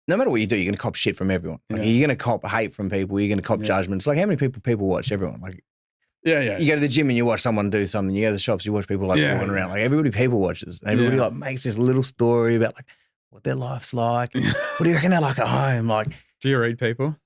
no matter what you do, you're going to cop shit from everyone. Like, you're going to cop hate from people. You're going to cop judgments. Like, how many people watch everyone? Like, you go to the gym and you watch someone do something. You go to the shops, you watch people like walking around. Like, everybody people watches. And everybody like makes this little story about like what their life's like. What do you reckon they're like at home? Like, do you read people?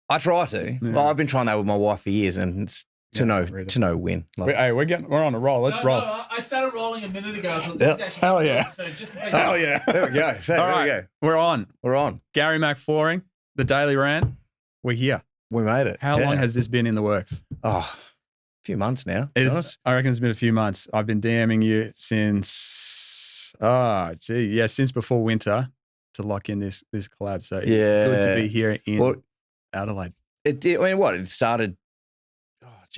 I try to. Yeah. Well, I've been trying that with my wife for years, and it's to no win. Like, hey, we're on a roll. Let's roll. No, I started rolling a minute ago. So Hell yeah. So just Hell yeah. There we go. So, all right. We're on. Gary Mack Flooring, the Daily Rant. We're here. We made it. How long has this been in the works? Oh, a few months now. I reckon it's been a few months. I've been DMing you since, since before winter to lock in this collab. So it's good to be here in Adelaide. It started,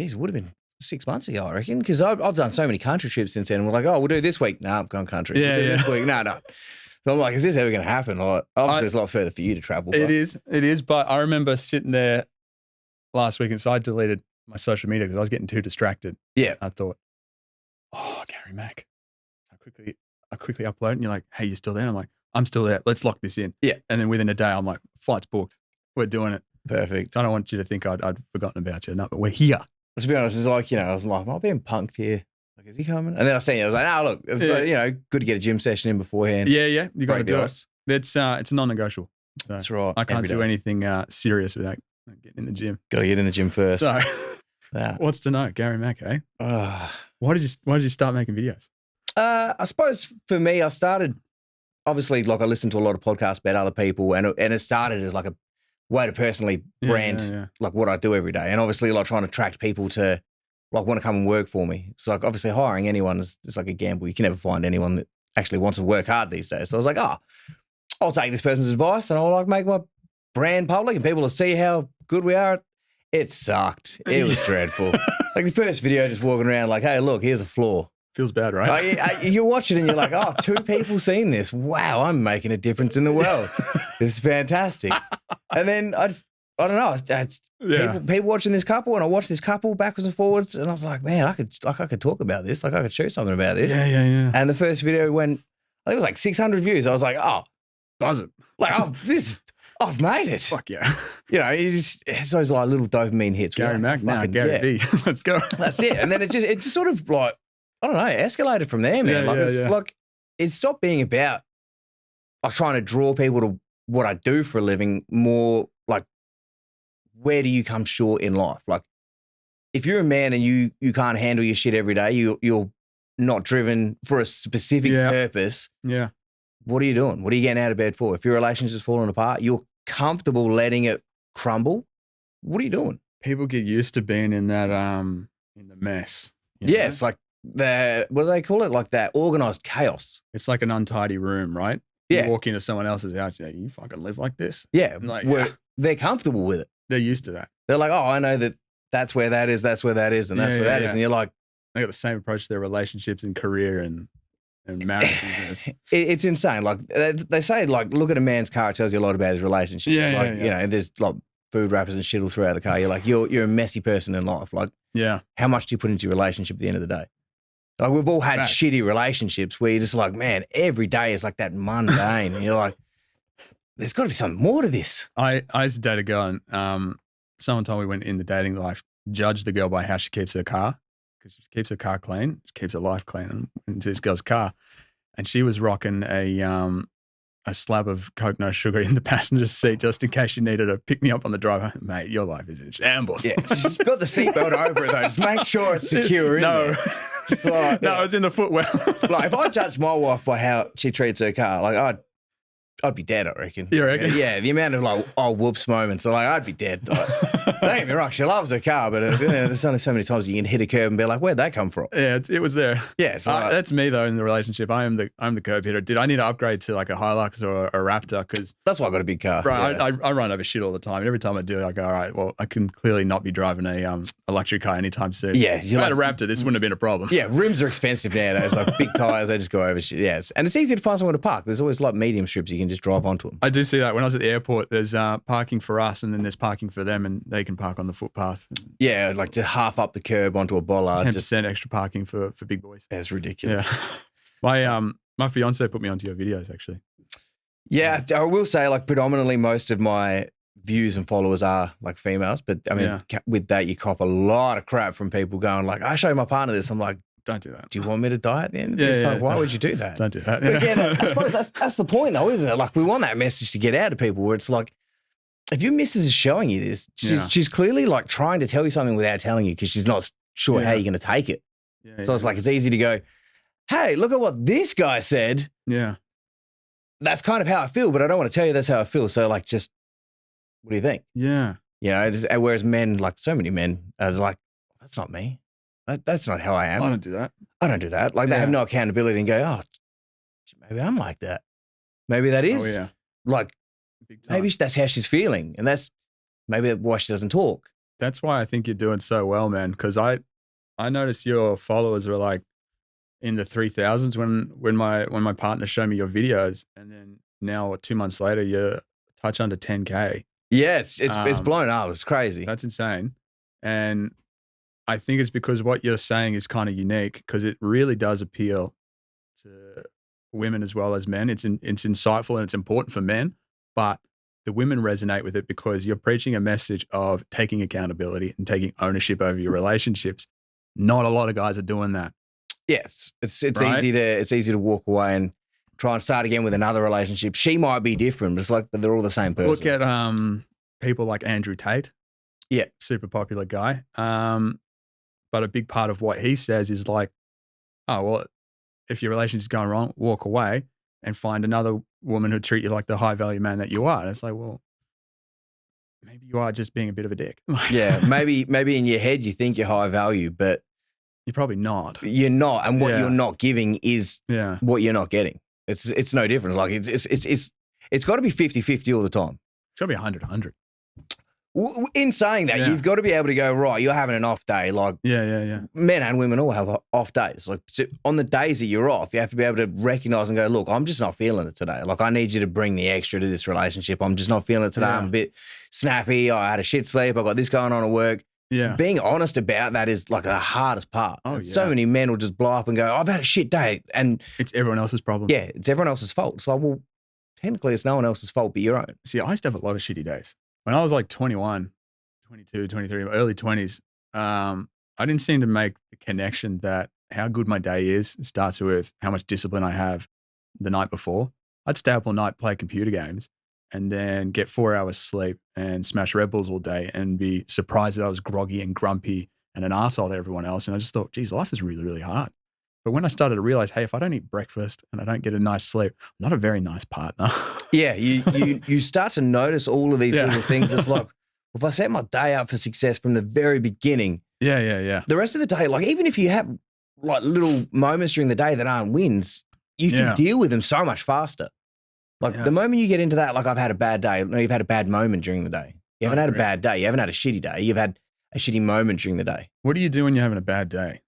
it would have been 6 months ago, I reckon, because I've done so many country trips since then. We're like, we'll do this week. I'm going country. This week. No. So I'm like, is this ever going to happen? Like, obviously, it's a lot further for you to travel. It is. But I remember sitting there last week, and so I deleted my social media because I was getting too distracted. Yeah. I thought, Gary Mack. I quickly upload, and you're like, hey, you still there? I'm like, I'm still there. Let's lock this in. Yeah. And then within a day, I'm like, flight's booked. We're doing it. Perfect. So I don't want you to think I'd forgotten about you. No, but we're here. To be honest, it's like, I was like, am I being punked here? Like, is he coming? And then I seen you. I was like, look, it's good to get a gym session in beforehand. Yeah. You got to do it. It's a non-negotiable. So that's right. I can't do anything serious without getting in the gym. Got to get in the gym first. So, what's to know? Gary Mack, eh? Why did you start making videos? I suppose for me, I started, obviously, like I listened to a lot of podcasts about other people, and it started as like a way to personally brand like what I do every day. And obviously like trying to attract people to like want to come and work for me. It's like obviously hiring anyone is like a gamble. You can never find anyone that actually wants to work hard these days. So I was like, I'll take this person's advice and I'll like make my brand public and people will see how good we are. It sucked. It was dreadful. Like the first video just walking around like, hey, look, here's a floor. Feels bad, right? You watch it and you're like, 2 people seen this. Wow, I'm making a difference in the world. This is fantastic. And then I don't know. People watching this couple, and I watched this couple backwards and forwards, and I was like, man, I could talk about this. Like I could shoot something about this. Yeah. And the first video went, I think it was like 600 views. I was like, buzz it. Like, I've made it. Fuck yeah. It's those like little dopamine hits. Gary Mack now, Gary V. Let's go. That's it. And then it just sort of like, I don't know, escalated from there, man. Like it stopped being about like trying to draw people to what I do for a living, more like where do you come short in life? Like if you're a man and you can't handle your shit every day, you're not driven for a specific purpose. Yeah. What are you doing? What are you getting out of bed for? If your relationship's falling apart, you're comfortable letting it crumble. What are you doing? People get used to being in that in the mess. Yeah, it's like what do they call it? Like that organized chaos. It's like an untidy room, right? Yeah. You walk into someone else's house, you fucking live like this? Yeah. Like, they're comfortable with it. They're used to that. They're like, I know that's where that is, and that's where that is. And you're like, they got the same approach to their relationships and career and marriages. It's insane. Like they say, like, look at a man's car, it tells you a lot about his relationship. There's like food wrappers and shit all throughout the car. You're like, you're a messy person in life. Like, how much do you put into your relationship at the end of the day? Like we've all had shitty relationships where you're just like, man, every day is like that mundane. And you're like, there's got to be something more to this. I used to date a girl and someone told me when in the dating life, judge the girl by how she keeps her car. Because she keeps her car clean, she keeps her life clean. And into this girl's car, and she was rocking a slab of Coke no sugar in the passenger seat just in case she needed to pick me up on the drive. Mate, your life is in shambles. Yeah, she's got the seatbelt over it though. Just make sure it's secure. No, it was in the footwell. Like if I judged my wife by how she treats her car, like I'd be dead, I reckon. You reckon? Yeah, the amount of like, whoops moments. So like, I'd be dead. Like, don't get me wrong, she loves her car, but there's only so many times you can hit a curb and be like, where'd that come from? Yeah, it was there. Yeah, it's like, that's me though in the relationship. I'm the curb hitter. Did I need to upgrade to like a Hilux or a Raptor? Because that's why I got a big car. Right, yeah. I run over shit all the time, and every time I do, I go, all right, well, I can clearly not be driving a luxury car anytime soon. Yeah, if I had a Raptor, this wouldn't have been a problem. Yeah, rims are expensive nowadays. Like big tires, they just go over shit. Yes, and it's easy to find somewhere to park. There's always like medium strips you can just drive onto them. I do see that when I was at the airport. There's parking for us, and then there's parking for them, and they can park on the footpath. Yeah, like to half up the curb onto a bollard. 10% extra parking for big boys. That's ridiculous. Yeah. My fiance put me onto your videos actually. Yeah, I will say like predominantly most of my views and followers are like females, but I mean, with that, you cop a lot of crap from people going like, I show my partner this. I'm like, don't do that. Do you want me to die at the end of this? Like, why would you do that? Don't do that. But again, I suppose that's the point though, isn't it? Like we want that message to get out to people where it's like, if your missus is showing you this, she's clearly like trying to tell you something without telling you because she's not sure how you're going to take it. So it's like, it's easy to go, hey, look at what this guy said. Yeah. That's kind of how I feel, but I don't want to tell you that's how I feel. So like, just, what do you think? Yeah. You know, whereas men, like so many men are like, that's not me. That's not how I am. I don't do that. I don't do that. Like they have no accountability and go, oh, maybe I'm like that. Maybe that is like, maybe that's how she's feeling. And that's maybe why she doesn't talk. That's why I think you're doing so well, man. Because I noticed your followers were like in the 3,000s when my partner showed me your videos, and then now 2 months later you're a touch under 10K. Yeah, it's blown up. It's crazy. That's insane. And I think it's because what you're saying is kind of unique because it really does appeal to women as well as men. It's insightful and it's important for men, but the women resonate with it because you're preaching a message of taking accountability and taking ownership over your relationships. Not a lot of guys are doing that. Yes, it's easy to walk away and try and start again with another relationship. She might be different, but they're all the same person. Look at people like Andrew Tate. Yeah, super popular guy. But a big part of what he says is like, oh well, if your relationship's going wrong, walk away and find another woman who treat you like the high value man that you are. And it's like, well, maybe you are just being a bit of a dick. Yeah, maybe in your head you think you're high value, but you're probably not. You're not, and what you're not giving is what you're not getting. It's no different. Like it's got to be 50-50 all the time. It's got to be 100-100. In saying that, you've got to be able to go, right, you're having an off day. Like men and women all have off days. Like so on the days that you're off, you have to be able to recognize and go, look, I'm just not feeling it today. Like I need you to bring the extra to this relationship. I'm just not feeling it today. I'm a bit snappy. I had a shit sleep. I got this going on at work. Yeah. Being honest about that is like the hardest part. So many men will just blow up and go, I've had a shit day. And it's everyone else's problem. Yeah, it's everyone else's fault. It's like, well, technically it's no one else's fault but your own. See, I used to have a lot of shitty days. When I was like 21, 22, 23, early 20s, I didn't seem to make the connection that how good my day is starts with how much discipline I have the night before. I'd stay up all night, play computer games, and then get 4 hours sleep and smash Red Bulls all day and be surprised that I was groggy and grumpy and an arsehole to everyone else. And I just thought, geez, life is really, really hard. But when I started to realize, hey, if I don't eat breakfast and I don't get a nice sleep, I'm not a very nice partner. Yeah, you start to notice all of these little things. It's like, if I set my day up for success from the very beginning, the rest of the day, like even if you have like little moments during the day that aren't wins, you can deal with them so much faster. Like the moment you get into that, like I've had a bad day, no, you've had a bad moment during the day. You haven't had a bad day. You haven't had a shitty day. You've had a shitty moment during the day. What do you do when you're having a bad day?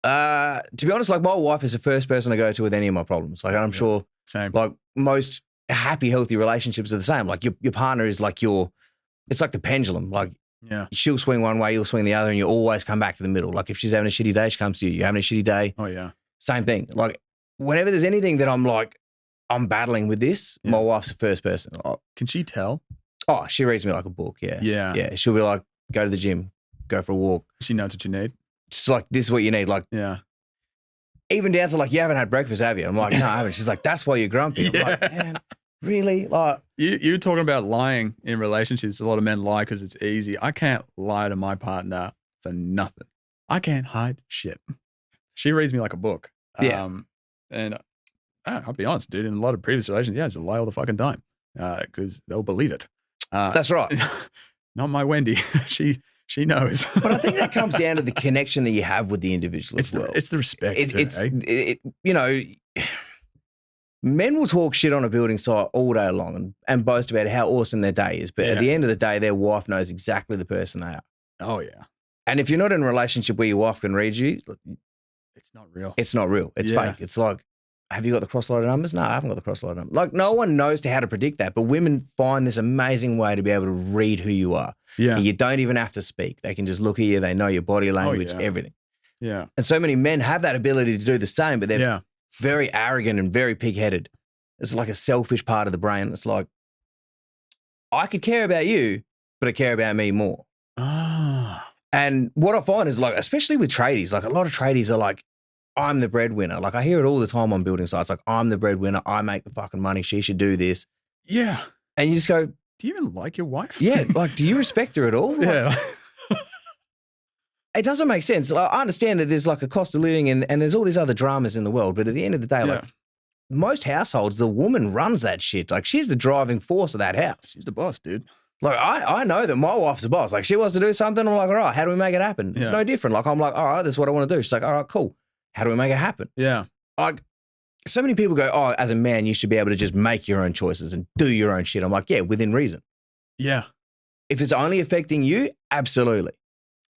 To be honest, like my wife is the first person I go to with any of my problems. Like I'm sure like most happy, healthy relationships are the same. Like your partner is like it's like the pendulum. Like she'll swing one way, you'll swing the other, and you always come back to the middle. Like if she's having a shitty day, she comes to you. You're having a shitty day. Oh yeah. Same thing. Like whenever there's anything that I'm like, I'm battling with this, my wife's the first person. Can she tell? Oh, she reads me like a book. Yeah. She'll be like, go to the gym, go for a walk. She knows what you need. It's like, this is what you need. Like, even down to like, you haven't had breakfast, have you? I'm like, no, I haven't. She's like, that's why you're grumpy. I'm like, man, really? Like, you're talking about lying in relationships. A lot of men lie because it's easy. I can't lie to my partner for nothing. I can't hide shit. She reads me like a book. And I'll be honest, dude, in a lot of previous relations, it's a lie all the fucking time because they'll believe it. That's right. Not my Wendy. She knows. But I think that comes down to the connection that you have with the individual as well. It's the respect. You know, men will talk shit on a building site all day long and boast about how awesome their day is. But at the end of the day, their wife knows exactly the person they are. Oh, yeah. And if you're not in a relationship where your wife can read you, it's not real. It's not real. It's fake. It's like, have you got the cross-loaded numbers? No, I haven't got the cross-loaded numbers. Like, no one knows how to predict that, but women find this amazing way to be able to read who you are. Yeah. And you don't even have to speak. They can just look at you. They know your body language, everything. Yeah. And so many men have that ability to do the same, but they're very arrogant and very pig-headed. It's like a selfish part of the brain. It's like, I could care about you, but I care about me more. Ah. And what I find is like, especially with tradies, like a lot of tradies are like, I'm the breadwinner. Like I hear it all the time on building sites. Like, I'm the breadwinner. I make the fucking money. She should do this. Yeah. And you just go, do you even like your wife? Yeah. Like, do you respect her at all? Like, Yeah. It doesn't make sense. Like, I understand that there's like a cost of living and there's all these other dramas in the world. But at the end of the day, like most households, the woman runs that shit. Like she's the driving force of that house. She's the boss, dude. Like I know that my wife's the boss. Like she wants to do something. I'm like, all right, how do we make it happen? It's no different. Like I'm like, all right, this is what I want to do. She's like, all right, cool. How do we make it happen? Yeah. Like so many people go, oh, as a man, you should be able to just make your own choices and do your own shit. I'm like, yeah, within reason. Yeah. If it's only affecting you, absolutely.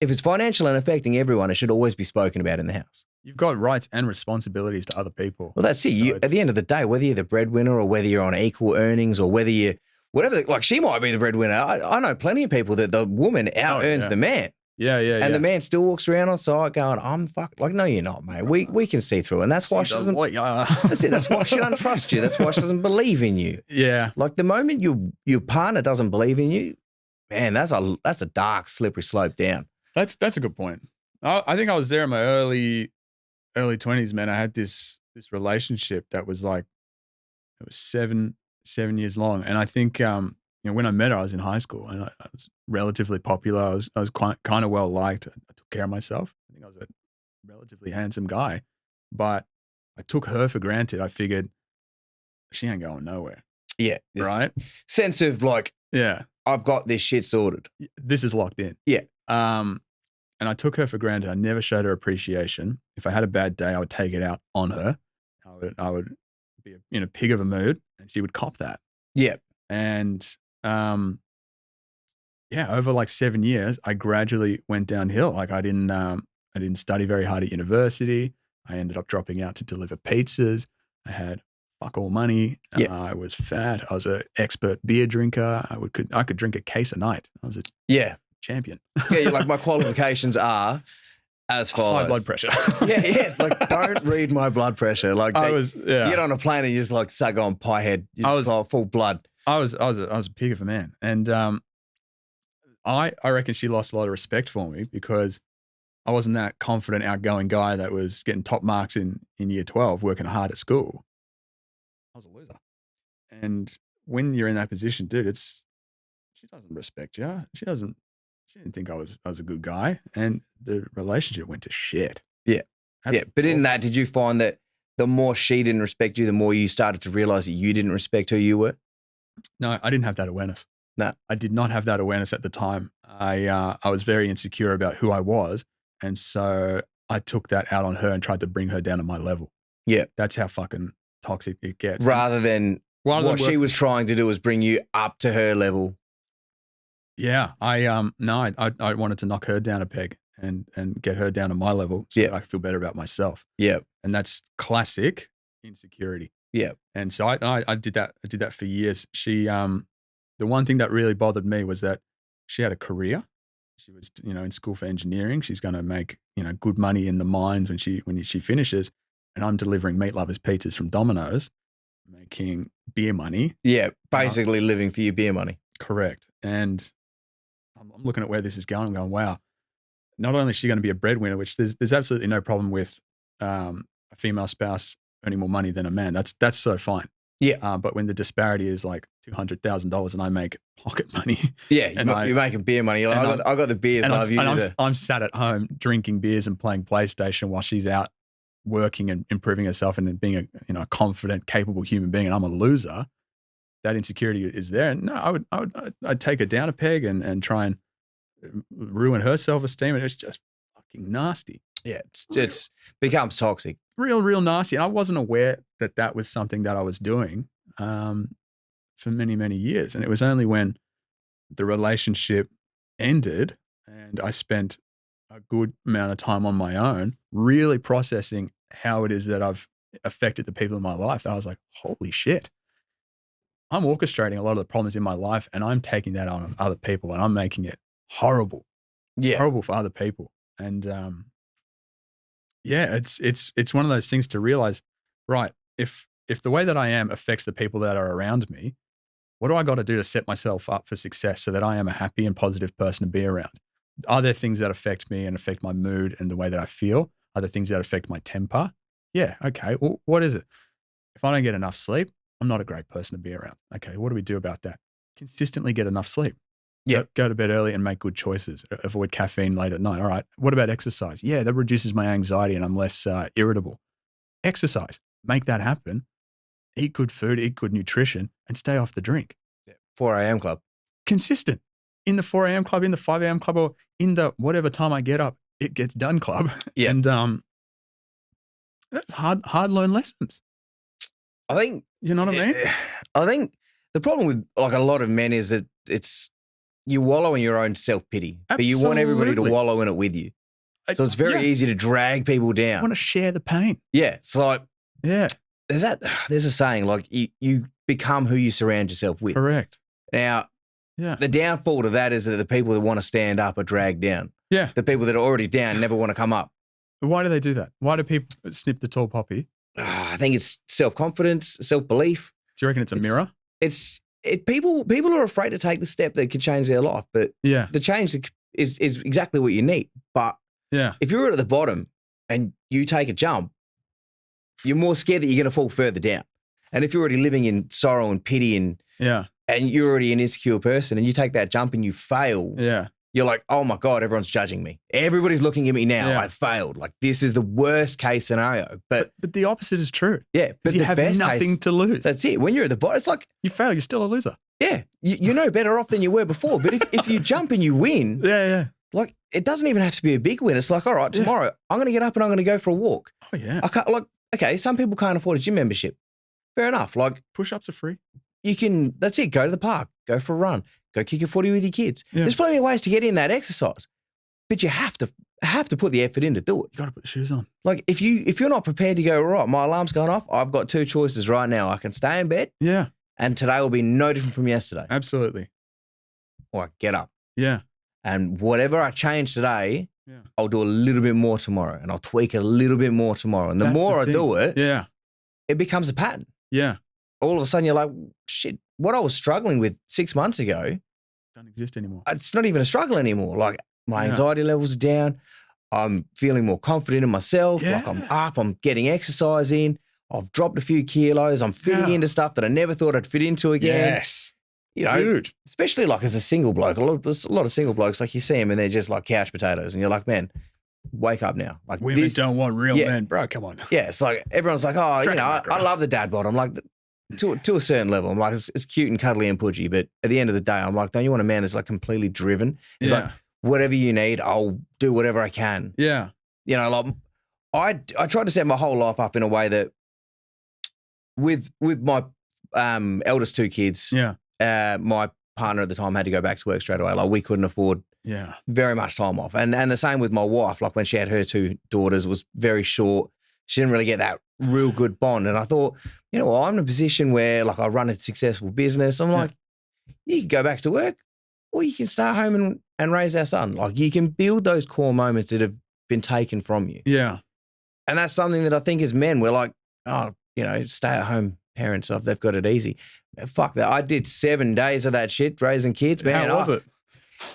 If it's financial and affecting everyone, it should always be spoken about in the house. You've got rights and responsibilities to other people. Well, that's it. So at the end of the day, whether you're the breadwinner or whether you're on equal earnings or whether you're whatever, like she might be the breadwinner. I know plenty of people that the woman out earns the man. Yeah. And the man still walks around on side going, I'm fucking like, no, you're not, mate. We can see through it. And that's why she doesn't, that's it. That's why she doesn't trust you. That's why she doesn't believe in you. Yeah. Like the moment your partner doesn't believe in you, man, that's a dark, slippery slope down. That's a good point. I think I was there in my early 20s, man. I had this relationship that was like, it was seven years long. And I think, when I met her, I was in high school and I was relatively popular. I was kind of well liked. I took care of myself. I think I was a relatively handsome guy, but I took her for granted. I figured she ain't going nowhere. Yeah. Right. Sense of like, yeah, I've got this shit sorted. This is locked in. Yeah. And I took her for granted. I never showed her appreciation. If I had a bad day, I would take it out on her. I would be in a pig of a mood, and she would cop that. Yeah. And over like 7 years, I gradually went downhill. Like I didn't study very hard at university. I ended up dropping out to deliver pizzas. I had fuck all money. I was fat. I was an expert beer drinker. I could drink a case a night. I was a champion. Yeah, like my qualifications are as follows. High blood pressure. It's like, don't read my blood pressure. Like you get on a plane and you just like start going pie head. You just like full blood. I was a pig of a man. And I reckon she lost a lot of respect for me because I wasn't that confident, outgoing guy that was getting top marks in year 12, working hard at school. I was a loser. And when you're in that position, dude, she doesn't respect you. She didn't think I was a good guy, and the relationship went to shit. Yeah. But in that, did you find that the more she didn't respect you, the more you started to realize that you didn't respect who you were? No, I didn't have that awareness. No, I did not have that awareness at the time. I was very insecure about who I was, and so I took that out on her and tried to bring her down to my level. Yeah, that's how fucking toxic it gets. Rather than what she was trying to do was bring you up to her level. Yeah, I wanted to knock her down a peg and get her down to my level so that I could feel better about myself. Yeah, and that's classic insecurity. Yeah, and so I did that. I did that for years. She, the one thing that really bothered me was that she had a career. She was, in school for engineering. She's going to make, good money in the mines when she finishes. And I'm delivering meat lovers pizzas from Domino's, making beer money. Yeah, basically living for your beer money. Correct. And I'm looking at where this is going. I'm going, wow. Not only is she going to be a breadwinner, which there's absolutely no problem with a female spouse earning more money than a man. That's so fine. Yeah. But when the disparity is like $200,000 and I make pocket money. Yeah, you're making beer money. You're like, I got the beers. I'm sat at home drinking beers and playing PlayStation while she's out working and improving herself and being a confident, capable human being, and I'm a loser. That insecurity is there. And no, I'd take her down a peg and try and ruin her self-esteem. And it's just fucking nasty. Yeah, it's becomes toxic. Real nasty. And I wasn't aware that was something that I was doing for many, many years. And it was only when the relationship ended and I spent a good amount of time on my own, really processing how it is that I've affected the people in my life, that I was like, holy shit. I'm orchestrating a lot of the problems in my life and I'm taking that on other people and I'm making it horrible. Yeah. Horrible for other people. And it's one of those things to realize, right, if if the way that I am affects the people that are around me, what do I got to do to set myself up for success so that I am a happy and positive person to be around? Are there things that affect me and affect my mood and the way that I feel? Are there things that affect my temper? Yeah. Okay. Well, what is it? If I don't get enough sleep, I'm not a great person to be around. Okay. What do we do about that? Consistently get enough sleep. Yeah. Go to bed early and make good choices. Avoid caffeine late at night. All right. What about exercise? Yeah, that reduces my anxiety and I'm less irritable. Exercise. Make that happen. Eat good food, eat good nutrition, and stay off the drink. 4 a.m. club. Consistent. In the 4 a.m. club, in the 5 a.m. club, or in the whatever time I get up, it gets done club. Yeah. And that's hard-learned lessons. I think, you know what I mean? I think the problem with like a lot of men is that you wallow in your own self-pity, but you want everybody to wallow in it with you. So it's very easy to drag people down. I want to share the pain. Yeah. It's like, yeah. There's a saying like you become who you surround yourself with. Correct. Now, the downfall to that is that the people that want to stand up are dragged down. Yeah. The people that are already down never want to come up. Why do they do that? Why do people snip the tall poppy? I think it's self-confidence, self-belief. Do you reckon it's a mirror? People are afraid to take the step that could change their life, but the change is exactly what you need. But if you're at the bottom and you take a jump, you're more scared that you're going to fall further down. And if you're already living in sorrow and pity and you're already an insecure person and you take that jump and you fail, you're like, oh my God, everyone's judging me. Everybody's looking at me now. I failed. Like this is the worst case scenario. But the opposite is true. Yeah. But you have nothing to lose. That's it. When you're at the bottom, it's like you fail, you're still a loser. Yeah. You're no better off than you were before. But if you jump and you win, like it doesn't even have to be a big win. It's like, all right, tomorrow I'm going to get up and I'm going to go for a walk. Oh yeah. I can't, like, okay, some people can't afford a gym membership. Fair enough. Like push-ups are free. You can, that's it. Go to the park, go for a run, go kick a footy with your kids. Yeah. There's plenty of ways to get in that exercise, but you have to put the effort in to do it. You got to put the shoes on. Like if you're not prepared to go, right, my alarm's going off. I've got two choices right now. I can stay in bed. Yeah. And today will be no different from yesterday. Absolutely. Or I get up. Yeah. And whatever I change today, I'll do a little bit more tomorrow and I'll tweak it a little bit more tomorrow. And the more I do it, it becomes a pattern. Yeah. All of a sudden you're like, shit, what I was struggling with 6 months ago doesn't exist anymore. It's not even a struggle anymore. Like my anxiety levels are down. I'm feeling more confident in myself. Like I'm up, I'm getting exercise in. I've dropped a few kilos. I'm fitting into stuff that I never thought I'd fit into again. Yes. You know, especially like as a single bloke, there's a lot of single blokes, like you see them and they're just like couch potatoes and you're like, man, wake up now. Like women don't want real men, bro. Come on. Yeah. It's like, everyone's like, oh, you know, I love the dad bod. I'm like, to a certain level, I'm like, it's cute and cuddly and pudgy, but at the end of the day, I'm like, don't you want a man that's like completely driven? It's like, whatever you need, I'll do whatever I can. Yeah. You know, like I tried to set my whole life up in a way that with my eldest two kids, my partner at the time had to go back to work straight away. Like we couldn't afford very much time off. And the same with my wife, like when she had her two daughters, it was very short. She didn't really get that real good bond. And I thought, you know, I'm in a position where like I run a successful business. I'm like, you can go back to work or you can stay home and raise our son. Like you can build those core moments that have been taken from you. Yeah. And that's something that I think as men, we're like, oh, you know, stay at home parents, they've got it easy. Fuck that. I did 7 days of that shit, raising kids, man. How was it?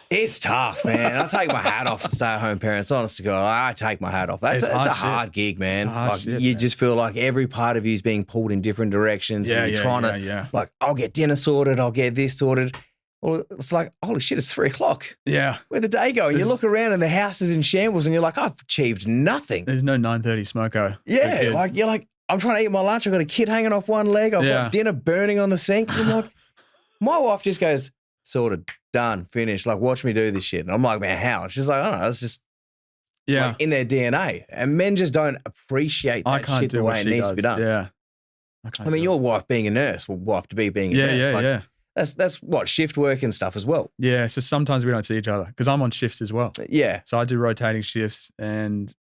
It's tough, man. I take my hat off to stay-at-home parents. Honest to God, I take my hat off. It's a hard gig, man. Like you just feel like every part of you is being pulled in different directions. Yeah, and you're trying to, like, I'll get dinner sorted, I'll get this sorted. Well, it's like, holy shit, it's 3 o'clock. Yeah. Where'd the day go? And you look around and the house is in shambles, and you're like, I've achieved nothing. There's no 9:30 smoko. Yeah, like you're like, I'm trying to eat my lunch. I've got a kid hanging off one leg. I've got dinner burning on the sink. I'm like, my wife just goes, sorted, done, finished. Like, watch me do this shit. And I'm like, man, how? And she's like, I don't know. It's just like in their DNA. And men just don't appreciate that shit the way it needs to be done. Yeah. I mean, your wife being a nurse, well, wife to be being a nurse. Yeah. That's what, shift work and stuff as well. Yeah. So sometimes we don't see each other because I'm on shifts as well. Yeah. So I do rotating shifts, and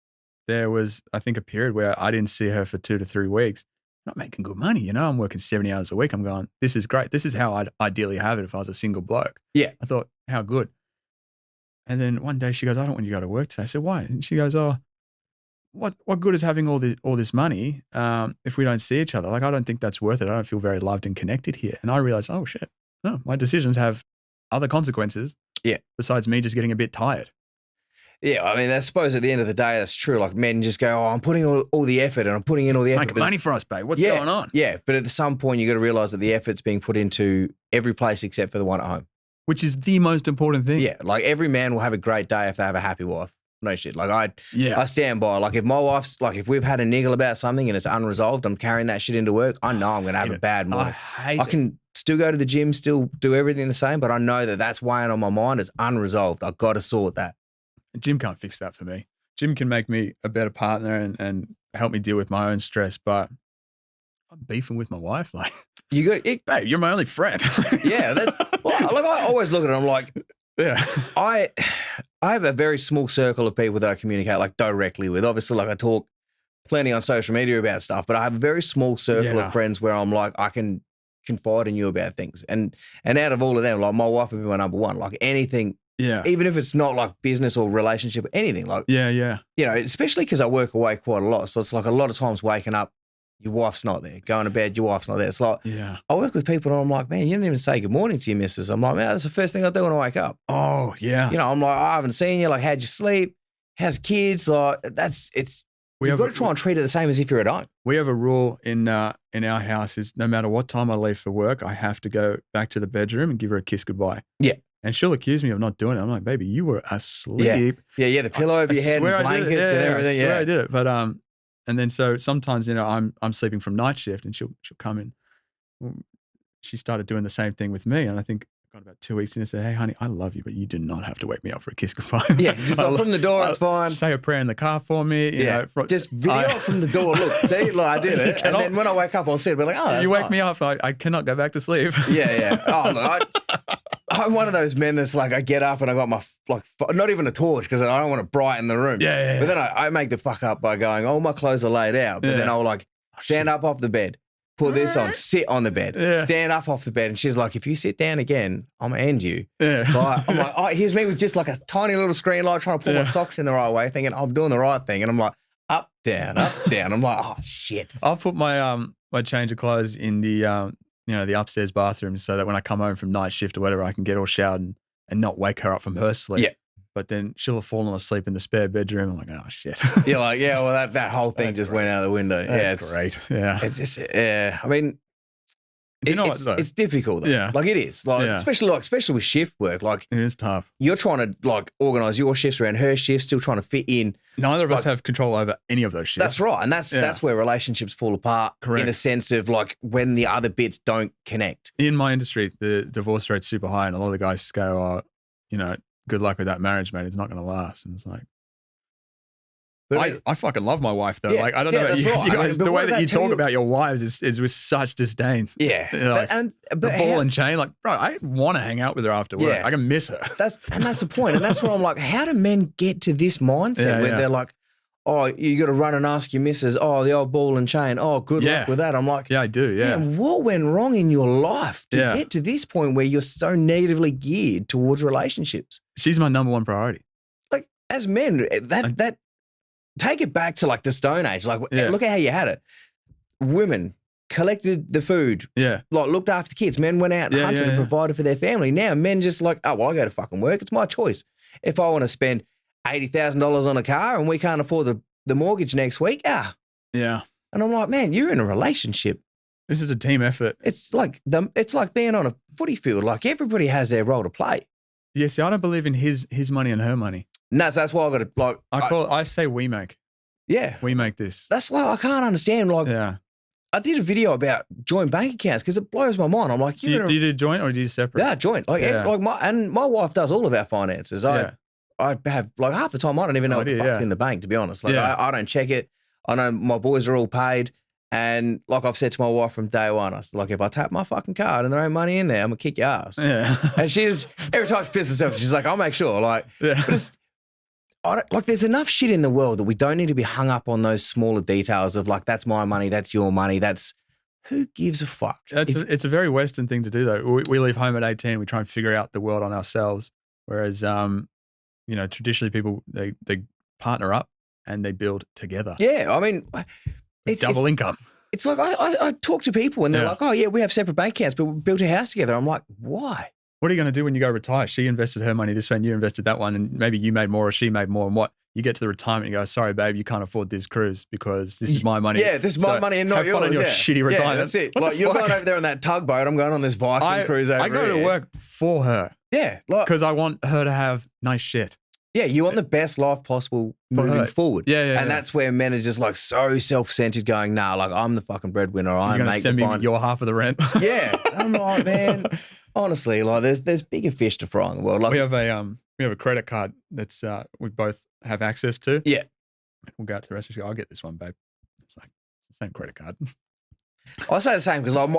there was, I think, a period where I didn't see her for 2 to 3 weeks. Not making good money, you know. I'm working 70 hours a week. I'm going, this is great. This is how I'd ideally have it if I was a single bloke. Yeah. I thought, how good. And then one day she goes, I don't want you to go to work today. I said, why? And she goes, oh, what good is having all this money if we don't see each other? Like, I don't think that's worth it. I don't feel very loved and connected here. And I realized, oh shit, no, my decisions have other consequences. Yeah. Besides me just getting a bit tired. Yeah, I mean, I suppose at the end of the day, that's true. Like men just go, oh, I'm putting all the effort and I'm putting in all the effort. Making money for us, babe. What's going on? Yeah, but at some point, you got to realize that the effort's being put into every place except for the one at home. Which is the most important thing. Yeah, like every man will have a great day if they have a happy wife. No shit. Like I stand by. Like if my wife's like, if we've had a niggle about something and it's unresolved, I'm carrying that shit into work. I know I'm going to have a bad morning. I can still go to the gym, still do everything the same, but I know that that's weighing on my mind. It's unresolved. I've got to sort that. Jim can't fix that for me. Jim can make me a better partner and help me deal with my own stress, but I'm beefing with my wife. Like, you got it, babe, you're my only friend. Yeah. Like I always look at it, I'm like, yeah. I have a very small circle of people that I communicate like directly with. Obviously, like I talk plenty on social media about stuff, but I have a very small circle of friends where I'm like, I can confide in you about things. And out of all of them, like my wife would be my number one. Like anything, even if it's not like business or relationship or anything, like you know, especially because I work away quite a lot. So it's like a lot of times waking up, your wife's not there. Going to bed, your wife's not there. It's like, I work with people and I'm like, man, you didn't even say good morning to your missus. I'm like, man, that's the first thing I do when I wake up. Oh, yeah. You know, I'm like, I haven't seen you. Like, how'd you sleep? How's kids? Like, you've got to try and treat it the same as if you're at home. We have a rule in our house is no matter what time I leave for work, I have to go back to the bedroom and give her a kiss goodbye. Yeah. And she'll accuse me of not doing it. I'm like, baby, you were asleep. Yeah, the pillow over your head and blankets and everything. I swear I did it. But and then so sometimes, you know, I'm sleeping from night shift and she'll come in. She started doing the same thing with me. And I think I got about 2 weeks in and said, hey, honey, I love you, but you do not have to wake me up for a kiss goodbye. Yeah, just from the door, it's fine. Say a prayer in the car for me. You know, just video it from the door. Look, see, like I did it. And then when I wake up, I'll sit and be like, oh, that's you wake me up, I cannot go back to sleep. Yeah. Oh, look, I'm one of those men that's like, I get up and I got my, like, not even a torch because I don't want to brighten the room. Yeah. But then I make the fuck up by going, all my clothes are laid out. But then I'll like stand up off the bed, put this on, sit on the bed, stand up off the bed. And she's like, if you sit down again, I'm going to end you. Yeah. But I'm like, oh, here's me with just like a tiny little screen light trying to put my socks in the right way, thinking I'm doing the right thing. And I'm like, up, down. I'm like, oh, shit. I'll put my my change of clothes in the the upstairs bathroom so that when I come home from night shift or whatever, I can get all showered and not wake her up from her sleep. Yeah. But then she'll have fallen asleep in the spare bedroom. I'm like, oh, shit. You're like, yeah, well, that whole thing just went out the window. That's great. Yeah. I mean, it's difficult though. Yeah. Like it is. Like especially with shift work. Like it is tough. You're trying to like organise your shifts around her shifts, still trying to fit in. Neither of us have control over any of those shifts. That's right. And that's where relationships fall apart. Correct. In a sense of like when the other bits don't connect. In my industry, the divorce rate's super high and a lot of the guys just go, oh, good luck with that marriage, mate. It's not going to last. And it's like, I fucking love my wife though. Like I don't know about you, you guys, the way that you talk about your wives is with such disdain. Yeah, like, but the ball and chain. Like, bro, I want to hang out with her after work. I can miss her. That's the point, and that's where I'm like, how do men get to this mindset where they're like, oh, you got to run and ask your missus, oh, the old ball and chain, oh, good luck with that. I'm like, yeah, I do. Yeah, man, what went wrong in your life to get to this point where you're so negatively geared towards relationships? She's my number one priority. Like as men, that. Take it back to like the Stone Age. Like, look at how you had it. Women collected the food. Yeah. Like, looked after kids. Men went out and hunted and provided for their family. Now, men just like, oh, well, I go to fucking work. It's my choice. If I want to spend $80,000 on a car and we can't afford the mortgage next week, yeah. And I'm like, man, you're in a relationship. This is a team effort. It's like being on a footy field. Like, everybody has their role to play. Yeah, see, I don't believe in his money and her money. No, that's why I got to like. I say we make. Yeah, we make this. That's why I can't understand. Like, I did a video about joint bank accounts because it blows my mind. I'm like, do you do joint or do you separate? Yeah, joint. Like, my wife does all of our finances. I have like half the time I don't even know what the fuck's in the bank. To be honest, like I don't check it. I know my boys are all paid. And like I've said to my wife from day one, I said, like, if I tap my fucking card and there ain't money in there, I'm gonna kick your ass. Yeah. And she's every time she pisses herself, she's like, I'll make sure. Like, but there's enough shit in the world that we don't need to be hung up on those smaller details of like, that's my money, that's your money, that's who gives a fuck. It's a very Western thing to do though. We leave home at 18, we try and figure out the world on ourselves. Whereas, traditionally people they partner up and they build together. Yeah, I mean, It's double income. It's like I talk to people and they're like, oh, yeah, we have separate bank accounts, but we built a house together. I'm like, why? What are you going to do when you go retire? She invested her money this way and you invested that one, and maybe you made more or she made more. And what? You get to the retirement and you go, sorry, babe, you can't afford this cruise because this is my money. Yeah, this is my money and not yours. Have fun on your shitty retirement. Yeah, that's it. Like, you're going over there on that tugboat. I'm going on this Viking cruise over I go to work for her. Yeah. Because I want her to have nice shit. Yeah, you want the best life possible moving forward. Yeah. And that's where men are just like so self-centered going, nah, like I'm the fucking breadwinner. You're going to send me your half of the rent. Yeah. I'm like, man, honestly, like there's bigger fish to fry in the world. Like, we have a credit card that's we both have access to. Yeah. We'll go out to the restaurant. I'll get this one, babe. It's like it's the same credit card. I say the same because like,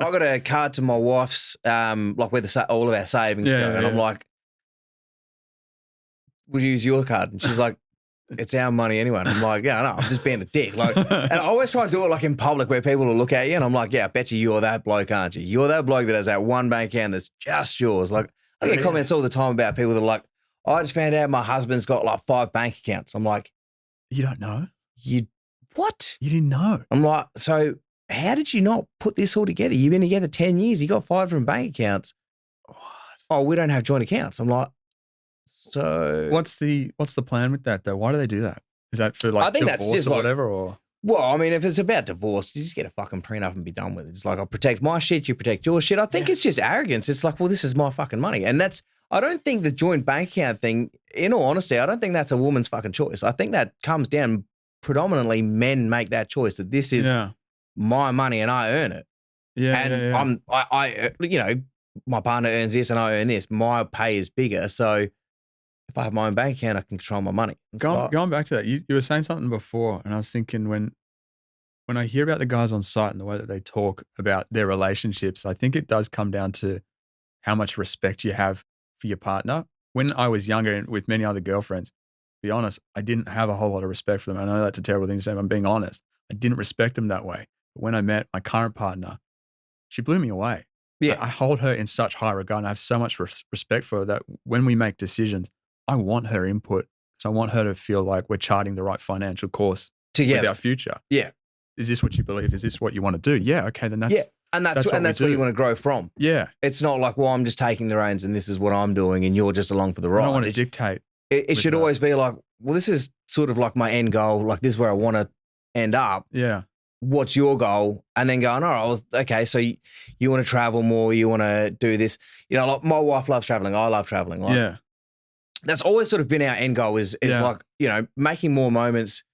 I got a card to my wife's like where all of our savings go, and I'm like, would you use your card? And she's like, it's our money anyway. And I'm like, yeah, no, I'm just being a dick. Like, and I always try and do it like in public where people will look at you, and I'm like, yeah, I bet you're that bloke, aren't you? You're that bloke that has that one bank account that's just yours. Like, I get comments all the time about people that are like, I just found out my husband's got like 5 bank accounts. I'm like, you don't know? What? You didn't know? I'm like, so how did you not put this all together? You've been together 10 years. You got 5 different bank accounts. What? Oh, we don't have joint accounts. I'm like, so what's the plan with that though? Why do they do that? Is that for like divorce that's just or whatever? Or well, I mean, if it's about divorce, you just get a fucking prenup and be done with it. It's like, I'll protect my shit, you protect your shit. I think it's just arrogance. It's like, well, this is my fucking money. And I don't think the joint bank account thing, in all honesty, I don't think that's a woman's fucking choice. I think that comes down predominantly men make that choice that this is my money and I earn it. Yeah. And I you know, my partner earns this and I earn this. My pay is bigger. So if I have my own bank account, I can control my money. Going back to that, you were saying something before, and I was thinking when I hear about the guys on site and the way that they talk about their relationships, I think it does come down to how much respect you have for your partner. When I was younger and with many other girlfriends, to be honest, I didn't have a whole lot of respect for them. I know that's a terrible thing to say, but I'm being honest. I didn't respect them that way. But when I met my current partner, she blew me away. Yeah. I hold her in such high regard, and I have so much respect for her that when we make decisions, I want her input. So I want her to feel like we're charting the right financial course with our future. Yeah. Is this what you believe? Is this what you want to do? Yeah. Okay. Then that's And that's where you want to grow from. Yeah. It's not like, well, I'm just taking the reins and this is what I'm doing and you're just along for the ride. I don't want to dictate. It should always be like, well, this is sort of like my end goal. Like, this is where I want to end up. Yeah. What's your goal? And then going, all right, well, okay, so you want to travel more, you want to do this. You know, like my wife loves traveling. I love traveling. Like, that's always sort of been our end goal is like, you know, making more moments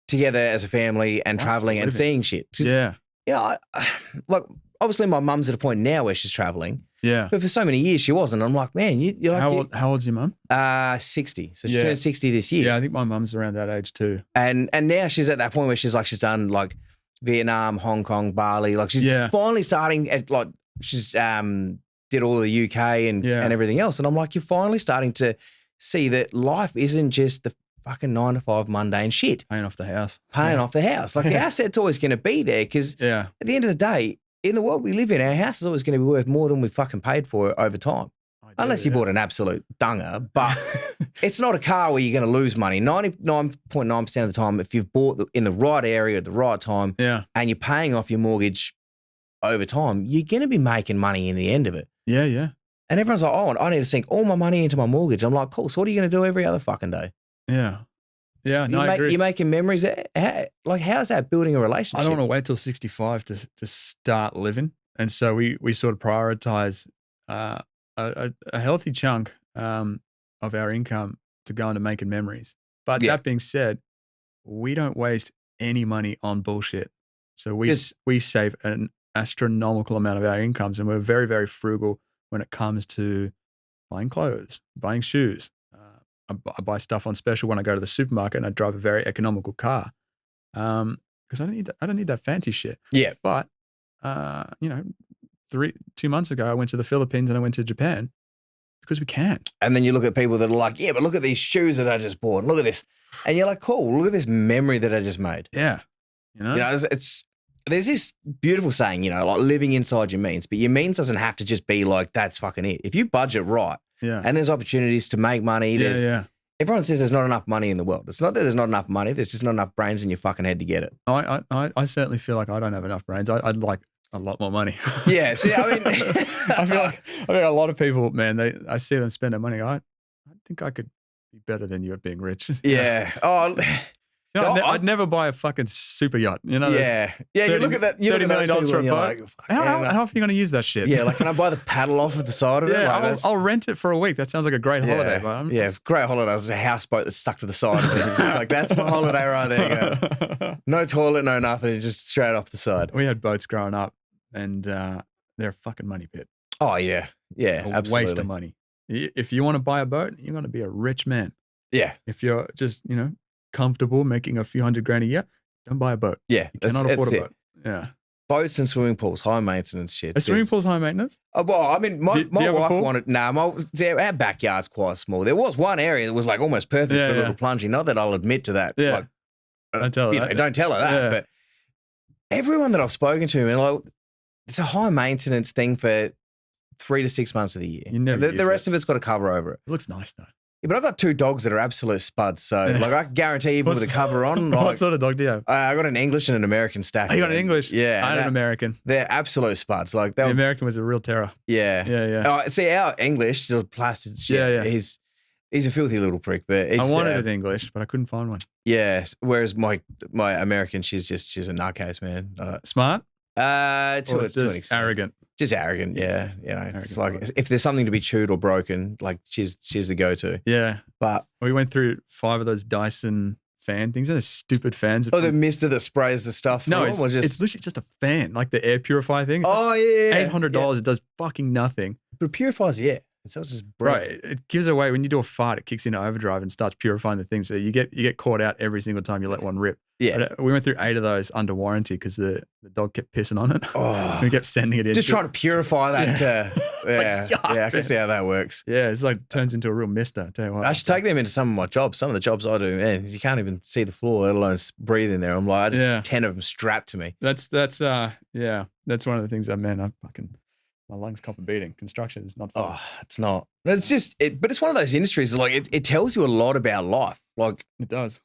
together as a family and traveling and seeing shit. Yeah. You know, like, obviously my mum's at a point now where she's traveling. Yeah. But for so many years she wasn't. I'm like, man, you're like... How old's your mum? 60. So she turned 60 this year. Yeah, I think my mum's around that age too. And now she's at that point where she's done like Vietnam, Hong Kong, Bali. Like she's finally starting at like, she's did all the UK and everything else. And I'm like, you're finally starting to see that life isn't just the fucking 9 to 5 mundane shit. Paying off the house. Like the asset's always going to be there because at the end of the day, in the world we live in, our house is always going to be worth more than we fucking paid for it over time. Unless you bought an absolute dunger. But it's not a car where you're going to lose money. 99.9% of the time, if you've bought in the right area at the right time and you're paying off your mortgage over time, you're going to be making money in the end of it. Yeah, yeah. And everyone's like, oh, I need to sink all my money into my mortgage. I'm like, cool. So what are you going to do every other fucking day? Yeah. Yeah, no, I agree. You're making memories. How's that building a relationship? I don't want to wait till 65 to start living. And so we sort of prioritize a healthy chunk of our income to go into making memories. But that being said, we don't waste any money on bullshit. So we save an astronomical amount of our incomes, and we're very, very frugal when it comes to buying clothes, buying shoes. I buy stuff on special when I go to the supermarket, and I drive a very economical car because I don't need that fancy shit. Yeah. But 2 months ago, I went to the Philippines and I went to Japan because we can. And then you look at people that are like, yeah, but look at these shoes that I just bought. Look at this. And you're like, cool, look at this memory that I just made. Yeah. There's this beautiful saying, like living inside your means, but your means doesn't have to just be like, that's fucking it. If you budget right and there's opportunities to make money, Everyone says there's not enough money in the world. It's not that there's not enough money. There's just not enough brains in your fucking head to get it. I certainly feel like I don't have enough brains. I'd like a lot more money. Yeah. See, I mean, I feel like a lot of people, man, I see them spend their money. I think I could be better than you at being rich. Yeah. Oh, you know, I'd never buy a fucking super yacht. You know, yeah. Yeah. You look at that. You look at $30 million those for a people boat. and you're like, How often are you going to use that shit? yeah. Like, can I buy the paddle off at the side of it? Yeah, Like, I'll rent it for a week. That sounds like a great holiday. But yeah, great holiday. It's a houseboat that's stuck to the side of it. It's like, that's my holiday right there. You go. No toilet, no nothing. Just straight off the side. We had boats growing up, and they're a fucking money pit. Oh, yeah. Yeah, A absolutely. waste of money. If you want to buy a boat, you're going to be a rich man. Yeah. If you're just, comfortable making a few $100,000 a year, don't buy a boat. Yeah. You cannot afford a boat. Yeah. Boats and swimming pools, high maintenance shit. A swimming pool's high maintenance? Well, I mean, my Do you have a wife pool? wanted. Our backyard's quite small. There was one area that was like almost perfect for a little plunging. Not that I'll admit to that. Yeah. Like, Don't tell her that. Don't tell her that. Yeah. But everyone that I've spoken to, man, like, it's a high maintenance thing for 3 to 6 months of the year. You never use The rest of it's got to cover over it. It looks nice though. Yeah, but I've got 2 dogs that are absolute spuds. So, Yeah. like, I can guarantee even with the cover on, What like, sort of dog do you have? I got an English and an American stack. Oh, you got an English? Yeah. I had an American. They're absolute spuds. Like, The they'll, American was a real terror. yeah. Yeah. See, our English, the plastic shit, Yeah. he's a filthy little prick. But I wanted it in English, but I couldn't find one. yeah. Whereas my American, she's a nutcase, man. Smart? To Or to an just extent. arrogant? Just arrogant, yeah. It's Arrogant like boy. if there's something to be chewed or broken, like she's the go-to. Yeah. But We went through 5 of those Dyson fan things. Those stupid fans. the mister that sprays the stuff. No, through them, or it's literally just a fan, like the air purifier thing. It's oh yeah, like $800. It does fucking nothing. But it purifies the air. It's not just Right. It gives away when you do a fart. It kicks into overdrive and starts purifying the thing. So you get caught out every single time you let one rip. Yeah. But we went through 8 of those under warranty because the dog kept pissing on it. Oh. We kept sending it in. Just trying to purify that. Yeah. Yeah, I can see how that works. Yeah, it's like turns into a real mister. I tell you what. I should take them into some of my jobs. Some of the jobs I do, man, you can't even see the floor, let alone breathe in there. I'm like, I just 10 of them strapped to me. That's one of the things my lungs cop a beating. Construction is not fun. Oh, it's not. It's just, but it's one of those industries. Like it tells you a lot about life. Like It does.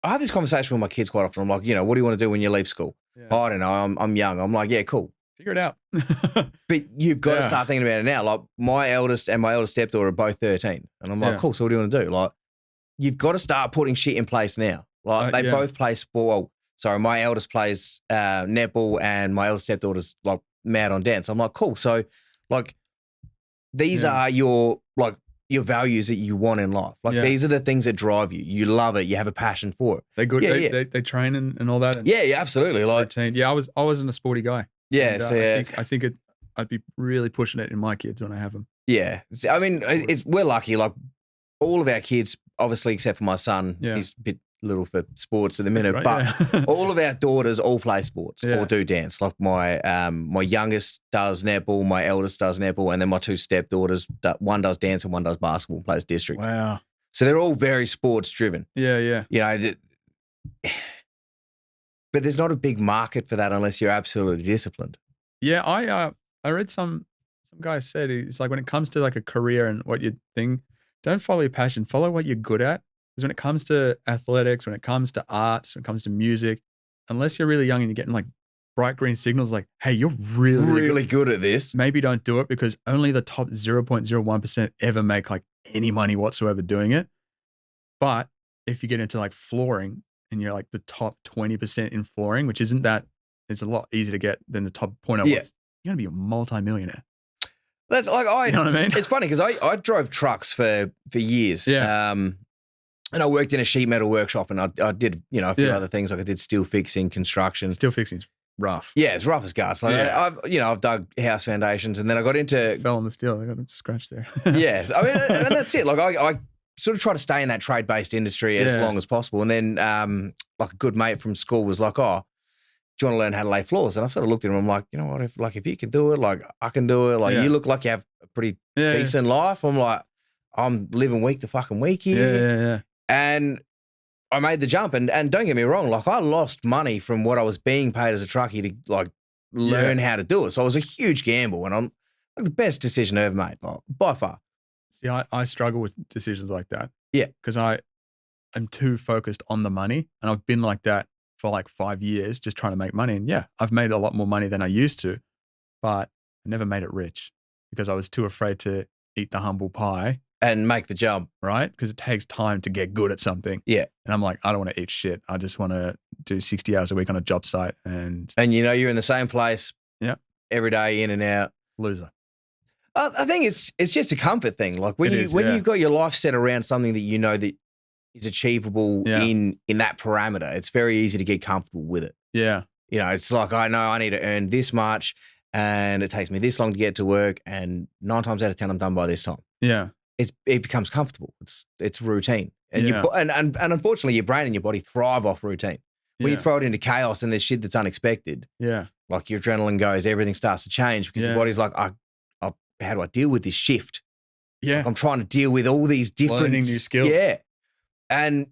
I have this conversation with my kids quite often. I'm like, what do you want to do when you leave school? Yeah. Oh, I don't know. I'm young. I'm like, yeah, cool. Figure it out. But you've got to Yeah. start thinking about it now. Like my eldest and my eldest stepdaughter are both 13. And I'm like, Yeah. cool. So what do you want to do? Like, you've got to start putting shit in place now. Like they both play sport. Well, sorry, my eldest plays netball and my eldest stepdaughter's like mad on dance. I'm like, cool. So like these are your values that you want in life. Like these are the things that drive you. You love it. You have a passion for it. They're good. Yeah, They train and all that. And Yeah, absolutely. Like, routine. Yeah, I wasn't a sporty guy. yeah, And, so I think I'd be really pushing it in my kids when I have them. yeah. I mean, we're lucky. Like all of our kids, obviously, except for my son, he's a bit little for sports at the minute. That's right, but all of our daughters all play sports Yeah. or do dance. Like my youngest does netball, my eldest does netball, and then my 2 stepdaughters, one does dance and one does basketball, plays district. Wow. So they're all very sports driven. Yeah. But there's not a big market for that unless you're absolutely disciplined. Yeah, I read some guy said it's like when it comes to like a career and what you think, don't follow your passion, follow what you're good at. Because when it comes to athletics, when it comes to arts, when it comes to music, unless you're really young and you're getting like bright green signals like, hey, you're really good at this. maybe don't do it because only the top 0.01% ever make like any money whatsoever doing it. But if you get into like flooring and you're like the top 20% in flooring, which isn't that, it's a lot easier to get than the top 0.01%. Yeah. You're going to be a multi-millionaire. That's like You know what I mean? It's funny because I drove trucks for years. Yeah. And I worked in a sheet metal workshop and I did, a few other things. Like I did steel fixing, construction. Steel fixing's rough. Yeah, it's rough as guts. Like I've dug house foundations and then I got into Fell on the steel. I got a scratch there. yes. I mean, and that's it. Like I sort of try to stay in that trade-based industry as long as possible. And then like a good mate from school was like, oh, do you want to learn how to lay floors? And I sort of looked at him. I'm like, you know what? If you can do it, like I can do it. Like you look like you have a pretty decent life. I'm like, I'm living week to fucking week here. Yeah. And I made the jump. And don't get me wrong, like I lost money from what I was being paid as a truckie to like learn how to do it. So it was a huge gamble. And I'm like the best decision I ever made, like, by far. See, I struggle with decisions like that. Yeah. Because I am too focused on the money. And I've been like that for like 5 years, just trying to make money. And yeah, I've made a lot more money than I used to, but I never made it rich because I was too afraid to eat the humble pie. And make the jump. Right? Because it takes time to get good at something. Yeah. And I'm like, I don't want to eat shit. I just want to do 60 hours a week on a job site and you're in the same place. Yeah. Every day, in and out. Loser. I think it's just a comfort thing. Like when you've got your life set around something that you know that is achievable in that parameter, it's very easy to get comfortable with it. Yeah. You know, it's like, I know I need to earn this much and it takes me this long to get to work, and 9 times out of 10 I'm done by this time. Yeah. It becomes comfortable. It's routine. And and unfortunately your brain and your body thrive off routine. When you throw it into chaos and there's shit that's unexpected, like your adrenaline goes, everything starts to change because your body's like, how do I deal with this shift? Yeah. Like I'm trying to deal with all these different learning new skills. Yeah. And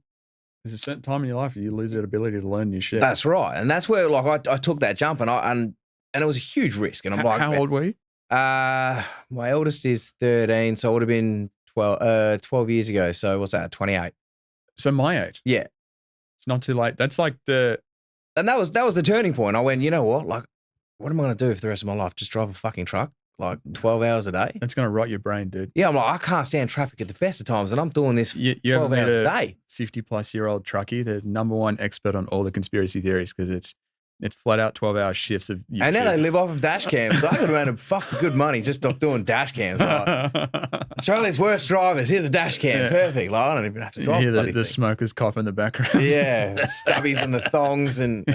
there's a certain time in your life where you lose that ability to learn new shit. That's right. And that's where like I took that jump and it was a huge risk. And I'm like, how old were you? My eldest is 13, so I would have been 12 years ago. So what's that? 28. So my age. Yeah. It's not too late. That's like and that was the turning point. I went, you know what? Like, what am I going to do for the rest of my life? Just drive a fucking truck? Like 12 hours a day? That's going to rot your brain, dude. Yeah, I'm like, I can't stand traffic at the best of times, and I'm doing this 12 hours a day. 50-plus-year-old truckie, the number one expert on all the conspiracy theories, because it's flat out 12-hour shifts of YouTube. And now they live off of dash cams. So I could have earned fucking good money just off doing dash cams. Like, Australia's worst drivers. Here's a dash cam. Perfect. Like, I don't even have to drive. You hear the smokers cough in the background. Yeah, the stubbies and the thongs and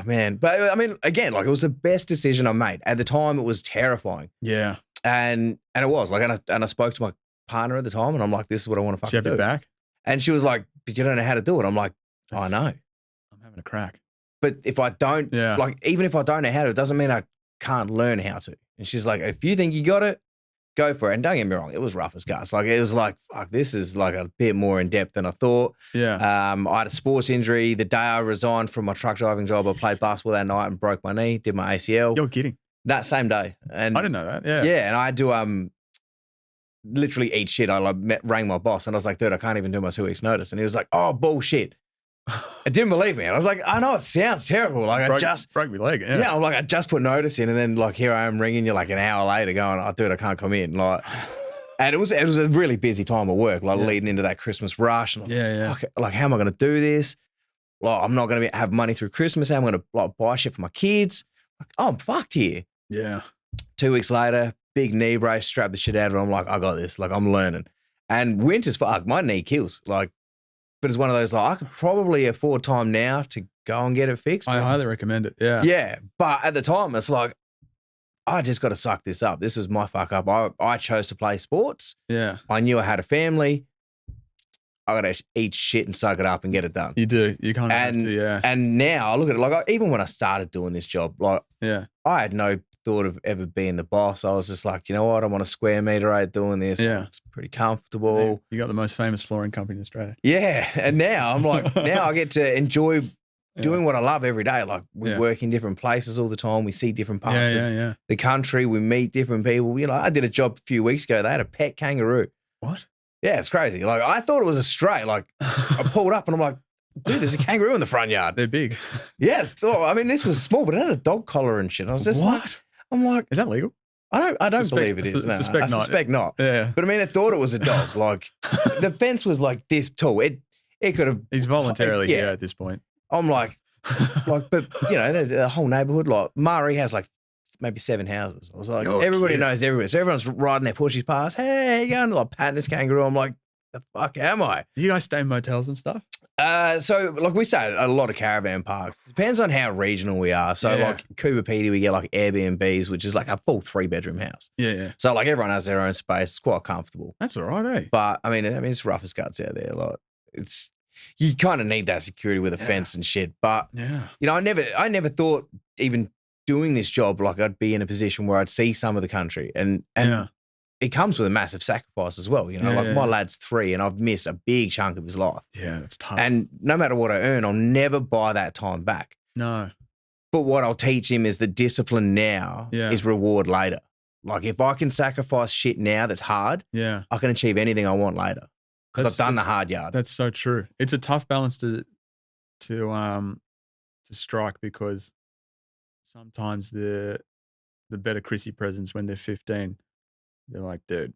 man. But I mean, again, like it was the best decision I made. At the time, it was terrifying. Yeah, and it was like, and I spoke to my partner at the time, and I'm like, this is what I want to fucking do. Did you have it back? And she was like, but you don't know how to do it. I'm like, I know. I'm having a crack. But if I don't, like, even if I don't know how to, it doesn't mean I can't learn how to. And she's like, if you think you got it, go for it. And don't get me wrong, it was rough as guts. Like, it was like, fuck, this is like a bit more in depth than I thought. Yeah. I had a sports injury. The day I resigned from my truck driving job, I played basketball that night and broke my knee, did my ACL. You're kidding. That same day. And I didn't know that. Yeah. Yeah. And I had to literally eat shit. I rang my boss and I was like, dude, I can't even do my 2 weeks notice. And he was like, oh, bullshit. I didn't believe me. And I was like, I know it sounds terrible. Like I just broke my leg. Yeah, I'm like, I just put notice in, and then like here I am ringing you like an hour later, going, "Oh, dude, I can't come in." Like, and it was a really busy time of work, like leading into that Christmas rush. And I was like, like, how am I going to do this? Like, I'm not going to have money through Christmas. How am I going to like buy shit for my kids? Like, oh, I'm fucked here. Yeah. 2 weeks later, big knee brace, strap the shit out of it. I'm like, I got this. Like, I'm learning. And winter's fuck. My knee kills. Like. But it's one of those, like, I could probably afford time now to go and get it fixed. I highly recommend it. Yeah. Yeah. But at the time, it's like, I just got to suck this up. This was my fuck up. I chose to play sports. Yeah. I knew I had a family. I got to eat shit and suck it up and get it done. You do. You kind of have to, yeah. And now I look at it, like, even when I started doing this job, like, I had no thought of ever being the boss. I was just like, you know what? I'm on a square meter rate doing this. Yeah. It's pretty comfortable. You got the most famous flooring company in Australia. Yeah. And now I'm like, now I get to enjoy doing what I love every day. Like we work in different places all the time. We see different parts of the country. We meet different people. You know, I did a job a few weeks ago. They had a pet kangaroo. What? Yeah, it's crazy. Like I thought it was a stray. Like I pulled up and I'm like, dude, there's a kangaroo in the front yard. They're big. Yes. I mean, this was small, but it had a dog collar and shit. I was just like, I'm like, is that legal? I don't believe it is. No, I suspect not. Yeah. But I mean, I thought it was a dog. Like the fence was like this tall. It could have. He's voluntarily here at this point. I'm like, but you know, there's a whole neighborhood. Like Murray has like maybe 7 houses. I was like, everybody knows everywhere. So everyone's riding their pushies past. Hey, you going to like patting this kangaroo? I'm like, the fuck am I? You guys stay in motels and stuff? So like we stay at a lot of caravan parks. Depends on how regional we are. So like Cooper Pedy, we get like Airbnbs, which is like a full 3-bedroom house. Yeah. So like everyone has their own space. It's quite comfortable. That's all right, eh? But I mean, it's rough as guts out there. Like you kind of need that security with a fence and shit. But you know, I never thought even doing this job, like I'd be in a position where I'd see some of the country and it comes with a massive sacrifice as well. You know, my lad's 3 and I've missed a big chunk of his life. Yeah, that's tough. And no matter what I earn, I'll never buy that time back. No. But what I'll teach him is the discipline now is reward later. Like if I can sacrifice shit now that's hard, I can achieve anything I want later. because I've done the hard yard. That's so true. It's a tough balance to strike, because sometimes the better Chrissy presents when they're 15, they're like, dude.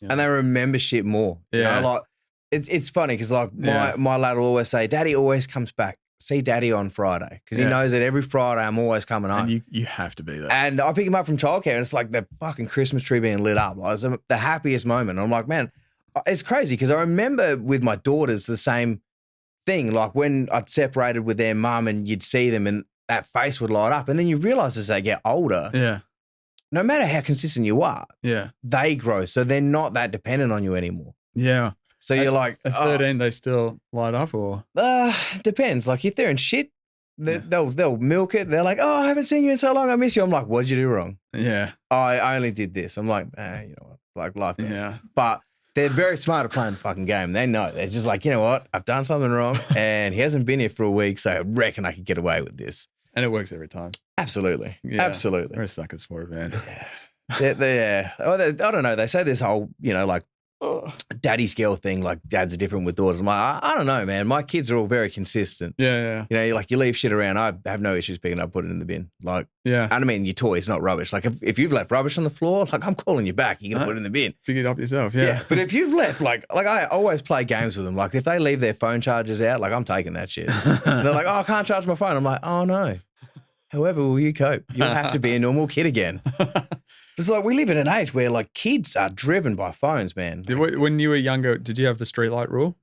You know? And they remember shit more. Yeah. You know, like, it's funny because like my lad will always say, Daddy always comes back. See Daddy on Friday, because he knows that every Friday I'm always coming home. And you have to be there. And I pick him up from childcare, and it's like the fucking Christmas tree being lit up. Like, it's the happiest moment. I'm like, man, it's crazy, because I remember with my daughters the same thing. Like when I'd separated with their mum and you'd see them and that face would light up. And then you realize as they get older, no matter how consistent you are, they grow. So they're not that dependent on you anymore. Yeah. So you're like, at 13, they still light up, or? Depends. Like if they're in shit, they'll milk it. They're like, oh, I haven't seen you in so long. I miss you. I'm like, what did you do wrong? Yeah. I only did this. I'm like, you know what? Like life goes. Yeah. But they're very smart at playing the fucking game. They know. They're just like, you know what? I've done something wrong, and he hasn't been here for a week, so I reckon I could get away with this. And it works every time. Absolutely. Yeah. Absolutely. They're suckers for it, man. Yeah. I don't know. They say this whole, you know, like, daddy's girl thing, like dads are different with daughters. I'm like, I don't know, man. My kids are all very consistent. Yeah. You know, like you leave shit around, I have no issues picking up, putting it in the bin. Like, and I mean, your toys, not rubbish. Like if you've left rubbish on the floor, like I'm calling you back. You're gonna put it in the bin. Pick it up yourself. Yeah. But if you've left, like I always play games with them. Like if they leave their phone chargers out, like I'm taking that shit. And they're like, oh, I can't charge my phone. I'm like, oh no. However will you cope? You'll have to be a normal kid again. It's like we live in an age where like kids are driven by phones, man. When you were younger, did you have the streetlight rule?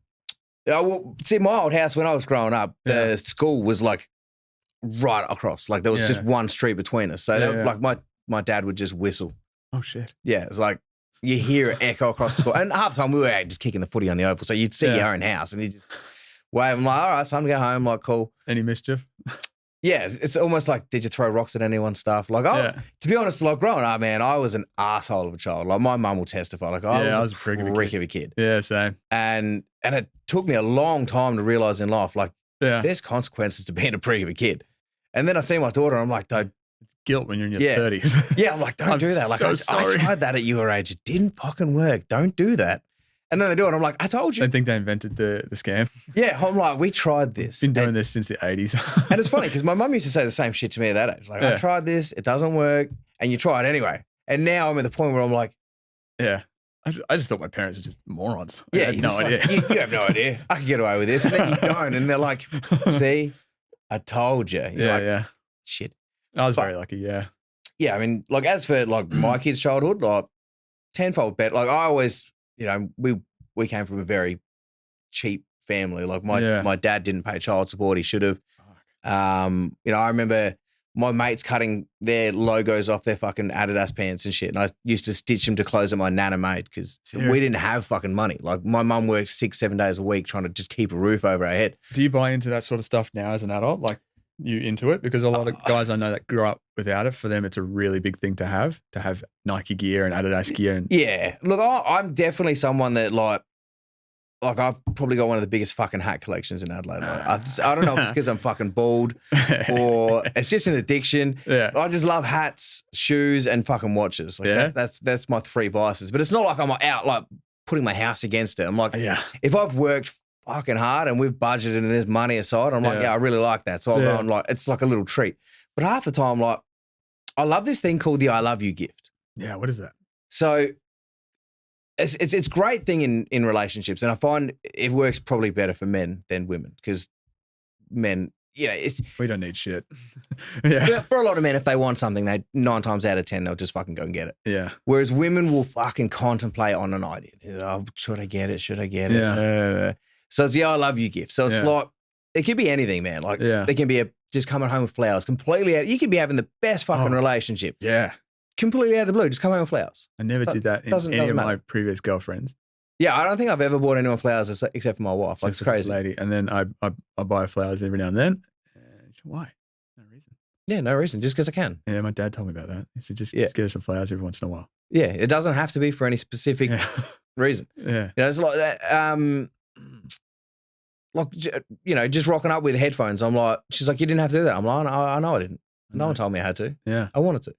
Well, see, my old house when I was growing up, the school was like right across. Like there was just one street between us. So like my dad would just whistle. Oh shit. Yeah, it's like you hear it echo across the school. And half the time we were just kicking the footy on the oval. So you'd see your own house and you just wave. I'm like, all right, it's time to go home. Like, cool. Any mischief? Yeah, it's almost like, did you throw rocks at anyone's stuff? Like, to be honest, like growing up, man, I was an asshole of a child. Like my mum will testify. Like I was a prick of a kid. Yeah, same. And it took me a long time to realize in life, like, there's consequences to being a prick of a kid. And then I see my daughter, and I'm like, don't. Guilt when you're in your 30s. Yeah, I'm like, don't do that. Like, so I tried that at your age. It didn't fucking work. Don't do that. And then they do it. I'm like, I told you. I think they invented the scam. Yeah, I'm like, we tried this. Been doing this since the 80s. And it's funny because my mum used to say the same shit to me at that age. Like, I tried this, it doesn't work, and you try it anyway. And now I'm at the point where I'm like, I just thought my parents were just morons. Yeah, I had no idea. Like, you have no idea. I can get away with this. And then you don't. And they're like, see, I told you. You're like, shit. I was very lucky, yeah. Yeah, I mean, like, as for, like, my kids' childhood, like, tenfold better. Like, I always, you know, we came from a very cheap family. Like, my dad didn't pay child support. He should have. You know, I remember my mates cutting their logos off their fucking Adidas pants and shit. And I used to stitch them to clothes that my nana made because we didn't have fucking money. Like, my mum worked 6-7 days a week trying to just keep a roof over our head. Do you buy into that sort of stuff now as an adult? Like, you into it? Because a lot of guys I know that grew up without it, for them it's a really big thing to have Nike gear and Adidas gear. And yeah, look, I'm definitely someone that like I've probably got one of the biggest fucking hat collections in Adelaide. Like, I don't know if it's because I'm fucking bald or it's just an addiction. Yeah, I just love hats, shoes, and fucking watches. Like that's my three vices. But it's not like I'm out like putting my house against it. I'm like, if I've worked fucking hard and we've budgeted and there's money aside, I'm like, I really like that. So I'll go and like, it's like a little treat. But half the time, like, I love this thing called the I love you gift. Yeah, what is that? So it's a great thing in relationships, and I find it works probably better for men than women because men, you know, we don't need shit. For a lot of men, if they want something, they 9 times out of 10 they'll just fucking go and get it. Yeah. Whereas women will fucking contemplate on an idea. Oh, should I get it? Should I get it? So it's the I love you gift. So it's like, it could be anything, man. Like, it can be just coming home with flowers. You could be having the best fucking relationship. Yeah. Completely out of the blue, just come home with flowers. I never did that in any of my previous girlfriends. Yeah, I don't think I've ever bought anyone flowers except for my wife. Like, it's crazy. Lady. And then I buy flowers every now and then. Why? No reason. Yeah, no reason. Just because I can. Yeah, my dad told me about that. He said, just get her some flowers every once in a while. Yeah, it doesn't have to be for any specific reason. Yeah. You know, it's like that. Like, you know, just rocking up with headphones. I'm like, she's like, you didn't have to do that. I'm like, I know I didn't. No one told me I had to. Yeah. I wanted to.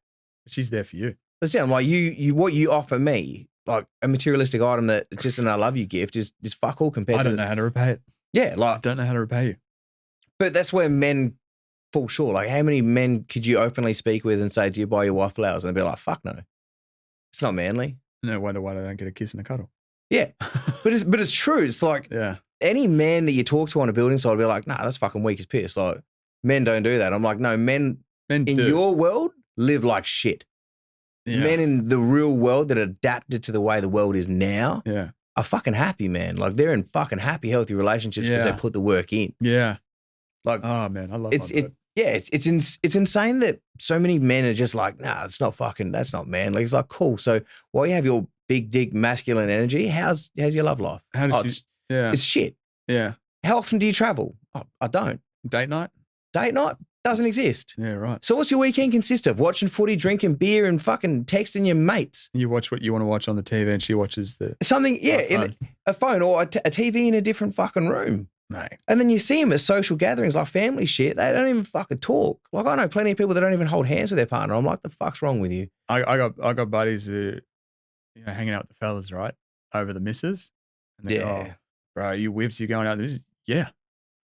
She's there for you. But yeah, I'm like, what you offer me like a materialistic item that it's just an I love you gift is fuck all compared I to. don't know how to repay it. Yeah, I like, don't know how to repay you. but that's where men fall short. Like, how many men could you openly speak with and say, "Do you buy your wife flowers?" And they'd be like, "Fuck no, it's not manly." No wonder why they don't get a kiss and a cuddle. Yeah, but it's true. It's like Yeah. any man that you talk to on a building site will be like, "Nah, that's fucking weak as piss." Like, men don't do that. I'm like, no, men Men in do. your world live like shit. Yeah. Men in the real world that adapted to the way the world is now Yeah. are fucking happy, man. Like, they're in fucking happy, healthy relationships because Yeah. they put the work in. Yeah. Like, Oh man, I love my bird. it's insane that so many men are just like, nah, it's not fucking, that's not manly. It's like, cool. So while you have your big dick masculine energy, how's your love life? How did you? Yeah. It's shit. Yeah. How often do you travel? Oh, I don't. Date night? Date night doesn't exist. Yeah, right. So what's your weekend consist of? Watching footy, drinking beer, and fucking texting your mates. You watch what you want to watch on the TV, and she watches the Something, yeah, phone. in a phone or a TV in a different fucking room. Mate. And then you see them at social gatherings like family shit. They don't even fucking talk. Like, I know plenty of people that don't even hold hands with their partner. I'm like, the fuck's wrong with you? I got buddies who, hanging out with the fellas, right, over the missus. And they go, oh, bro, you whips, you going out with the missus? Yeah.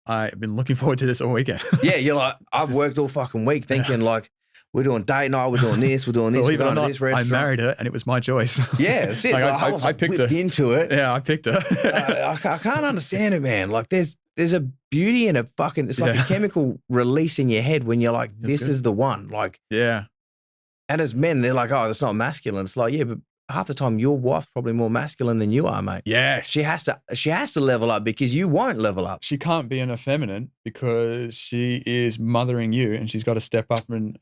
I've been looking forward to this all weekend. Yeah, you're like, I've worked all fucking week thinking like, we're doing date night, we're doing this, we're doing this, Believe we're it or going to not, this I restaurant. married her and it was my choice. Yeah, that's it. Like, Like, I picked her into it. Yeah, I picked her. I can't understand it, man. Like, there's a beauty in a fucking, it's like a chemical release in your head when you're like, this is the one. Like, yeah. And as men, they're like, oh, that's not masculine. It's like, yeah, but half the time your wife's probably more masculine than you are, mate. Yes. She has to level up because you won't level up. She can't be an effeminate because she is mothering you and she's got to step up and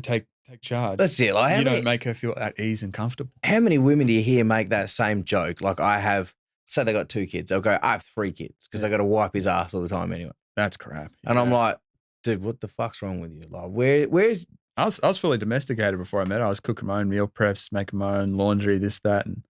take charge. That's it. Like, you don't make her feel at ease and comfortable. How many women do you hear make that same joke? Like, I have, say they got 2 kids. They'll go, I have 3 kids because I got to wipe his ass all the time anyway. That's crap. And I'm like, dude, what the fuck's wrong with you? Like, where's... I was fully domesticated before I met her. I was cooking my own meal preps, making my own laundry, this, that. And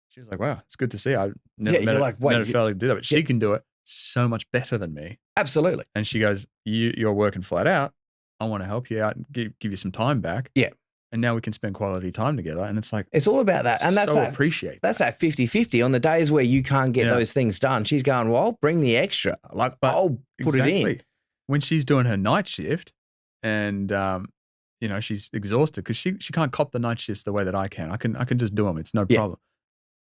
she was like, wow, it's good to see. I never met a fella do that, but she can do it so much better than me. Absolutely. And she goes, you're working flat out. I want to help you out and give you some time back. Yeah. And now we can spend quality time together. And it's like, it's all about that. And that's so appreciate that's that 50-50 on the days where you can't get those things done. She's going, well, I'll bring the extra. Like, I'll put it in. When she's doing her night shift and, she's exhausted because she can't cop the night shifts the way that I can. I can just do them. It's no problem.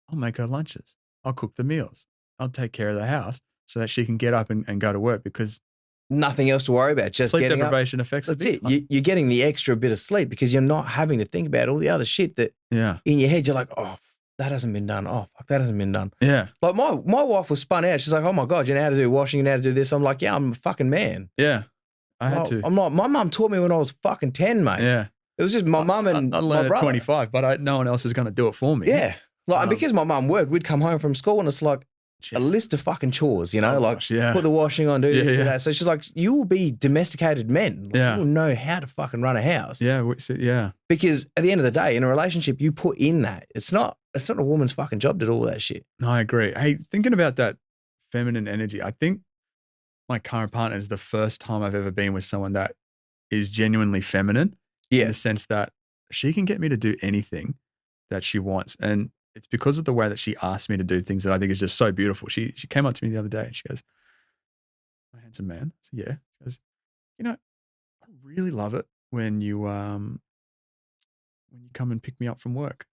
I'll make her lunches. I'll cook the meals. I'll take care of the house so that she can get up and go to work because nothing else to worry about. Just sleep deprivation affects. That's it. You're getting the extra bit of sleep because you're not having to think about all the other shit that in your head you're like, oh, that hasn't been done. Oh, fuck, that hasn't been done. Yeah. Like my wife was spun out. She's like, oh my God, you know how to do washing, you know how to do this. I'm like, yeah, I'm a fucking man. Yeah. I had to. I'm like, my mum taught me when I was fucking 10, mate. Yeah. It was just my mum and I learned my brother. at 25, but no one else is going to do it for me. Yeah. Like, and because my mum worked, we'd come home from school and it's like a list of fucking chores, put the washing on, do this, do that. So she's like, you will be domesticated men. Like, you will know how to fucking run a house. Yeah. Yeah. Because at the end of the day, in a relationship, you put in that. It's not a woman's fucking job to do all that shit. No, I agree. Hey, thinking about that feminine energy, I think my current partner is the first time I've ever been with someone that is genuinely feminine. Yeah. In the sense that she can get me to do anything that she wants. And it's because of the way that she asks me to do things that I think is just so beautiful. She came up to me the other day and she goes, my handsome man. I said, yeah. She goes, I really love it when you come and pick me up from work.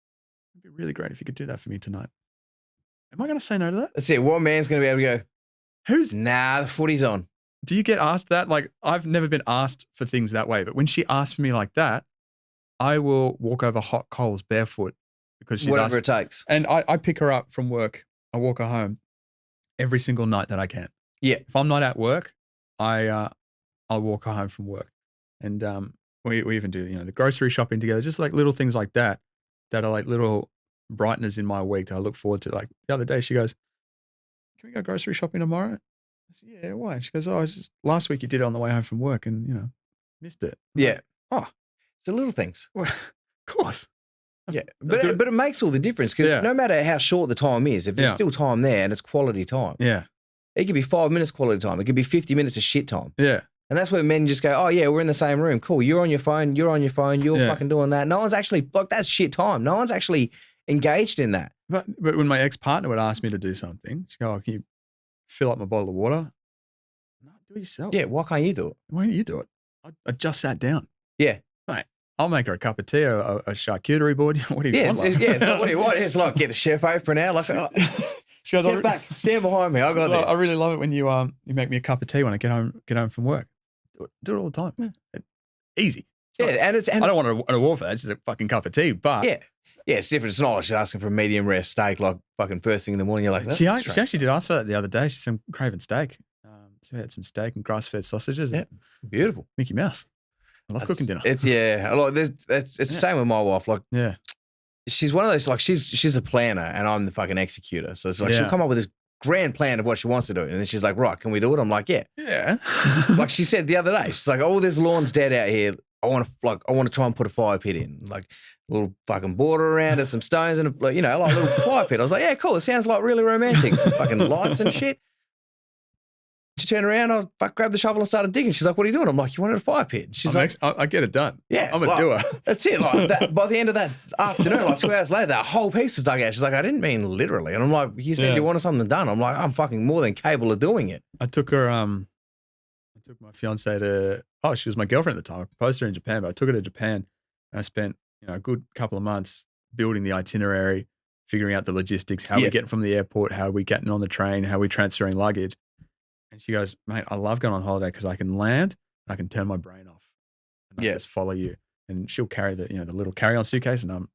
It'd be really great if you could do that for me tonight. Am I going to say no to that? That's it. What man's going to be able to go, nah, the footy's on. Do you get asked that? Like, I've never been asked for things that way, but when she asks for me like that, I will walk over hot coals barefoot because she's whatever it takes. And I pick her up from work. I walk her home every single night that I can. Yeah. If I'm not at work, I'll walk her home from work. And we even do, the grocery shopping together, just like little things like that are like little brighteners in my week that I look forward to. Like the other day, she goes, can we go grocery shopping tomorrow? I said, yeah, why? She goes, it's just last week you did it on the way home from work and, missed it. Yeah. Like, it's the little things. Well, of course. Yeah. But it makes all the difference because no matter how short the time is, if there's still time there and it's quality time. Yeah. It could be 5 minutes quality time. It could be 50 minutes of shit time. Yeah. And that's where men just go, oh, yeah, we're in the same room. Cool. You're on your phone. You're fucking doing that. No one's actually, like, that's shit time. No one's actually engaged in that. But when my ex-partner would ask me to do something, she'd go, "Oh, can you fill up my bottle of water?" No, do it yourself. Yeah, why can't you do it? Why don't you do it? I just sat down. Yeah. Mate, I'll make her a cup of tea or a charcuterie board. What do you want? It's like, what do you want? It's like, get the chef apron out. Like, she goes, get back, stand behind me. I got this. I really love it when you make me a cup of tea when I get home from work. Do it all the time. Yeah. Easy. I don't want an award for that. It's just a fucking cup of tea. But yeah, it's different. It's not like she's asking for a medium rare steak like fucking first thing in the morning. You're like, she actually did ask for that the other day. She's craving steak. So we had some steak and grass-fed sausages. Yeah, beautiful. Mickey Mouse. I love cooking dinner. It's the same with my wife. Like, yeah, she's one of those, like, she's a planner and I'm the fucking executor. So it's like she'll come up with this grand plan of what she wants to do, and then she's like, right, can we do it? I'm like, yeah. Like she said the other day, she's like, oh, this lawn's dead out here. I want to try and put a fire pit in, like a little fucking border around it, some stones and like a little fire pit. I was like, yeah, cool. It sounds like really romantic. Some fucking lights and shit. She turned around, I grabbed the shovel and started digging. She's like, what are you doing? I'm like, you wanted a fire pit? She's like, I get it done. Yeah. I'm a doer. That's it. Like that, by the end of that afternoon, like 2 hours later, that whole piece was dug out. She's like, I didn't mean literally. And I'm like, you said you wanted something done. I'm like, I'm fucking more than capable of doing it. I took her, I took my fiance she was my girlfriend at the time. I proposed to her in Japan, but I took her to Japan and I spent, a good couple of months building the itinerary, figuring out the logistics, how we getting from the airport, how are we getting on the train, how are we transferring luggage. And she goes, mate, I love going on holiday because I can land, I can turn my brain off, and I just follow you. And she'll carry the little carry-on suitcase, and I'm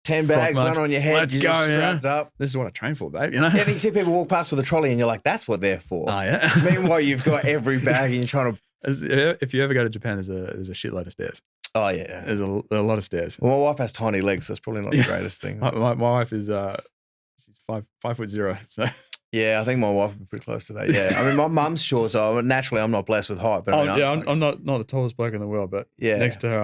10 bags, one on your head. Let's go, strapped up. This is what I train for, babe. Yeah, and you see people walk past with a trolley, and you're like, that's what they're for. Oh yeah. Meanwhile, you've got every bag, and you're trying to. If you ever go to Japan, there's a shitload of stairs. Oh yeah, there's a lot of stairs. Well, my wife has tiny legs, so it's probably not the greatest thing. My wife is she's 5'0", so. Yeah, I think my wife would be pretty close to that. Yeah, I mean, my mum's short, so naturally I'm not blessed with height. But I'm not the tallest bloke in the world, but next to her,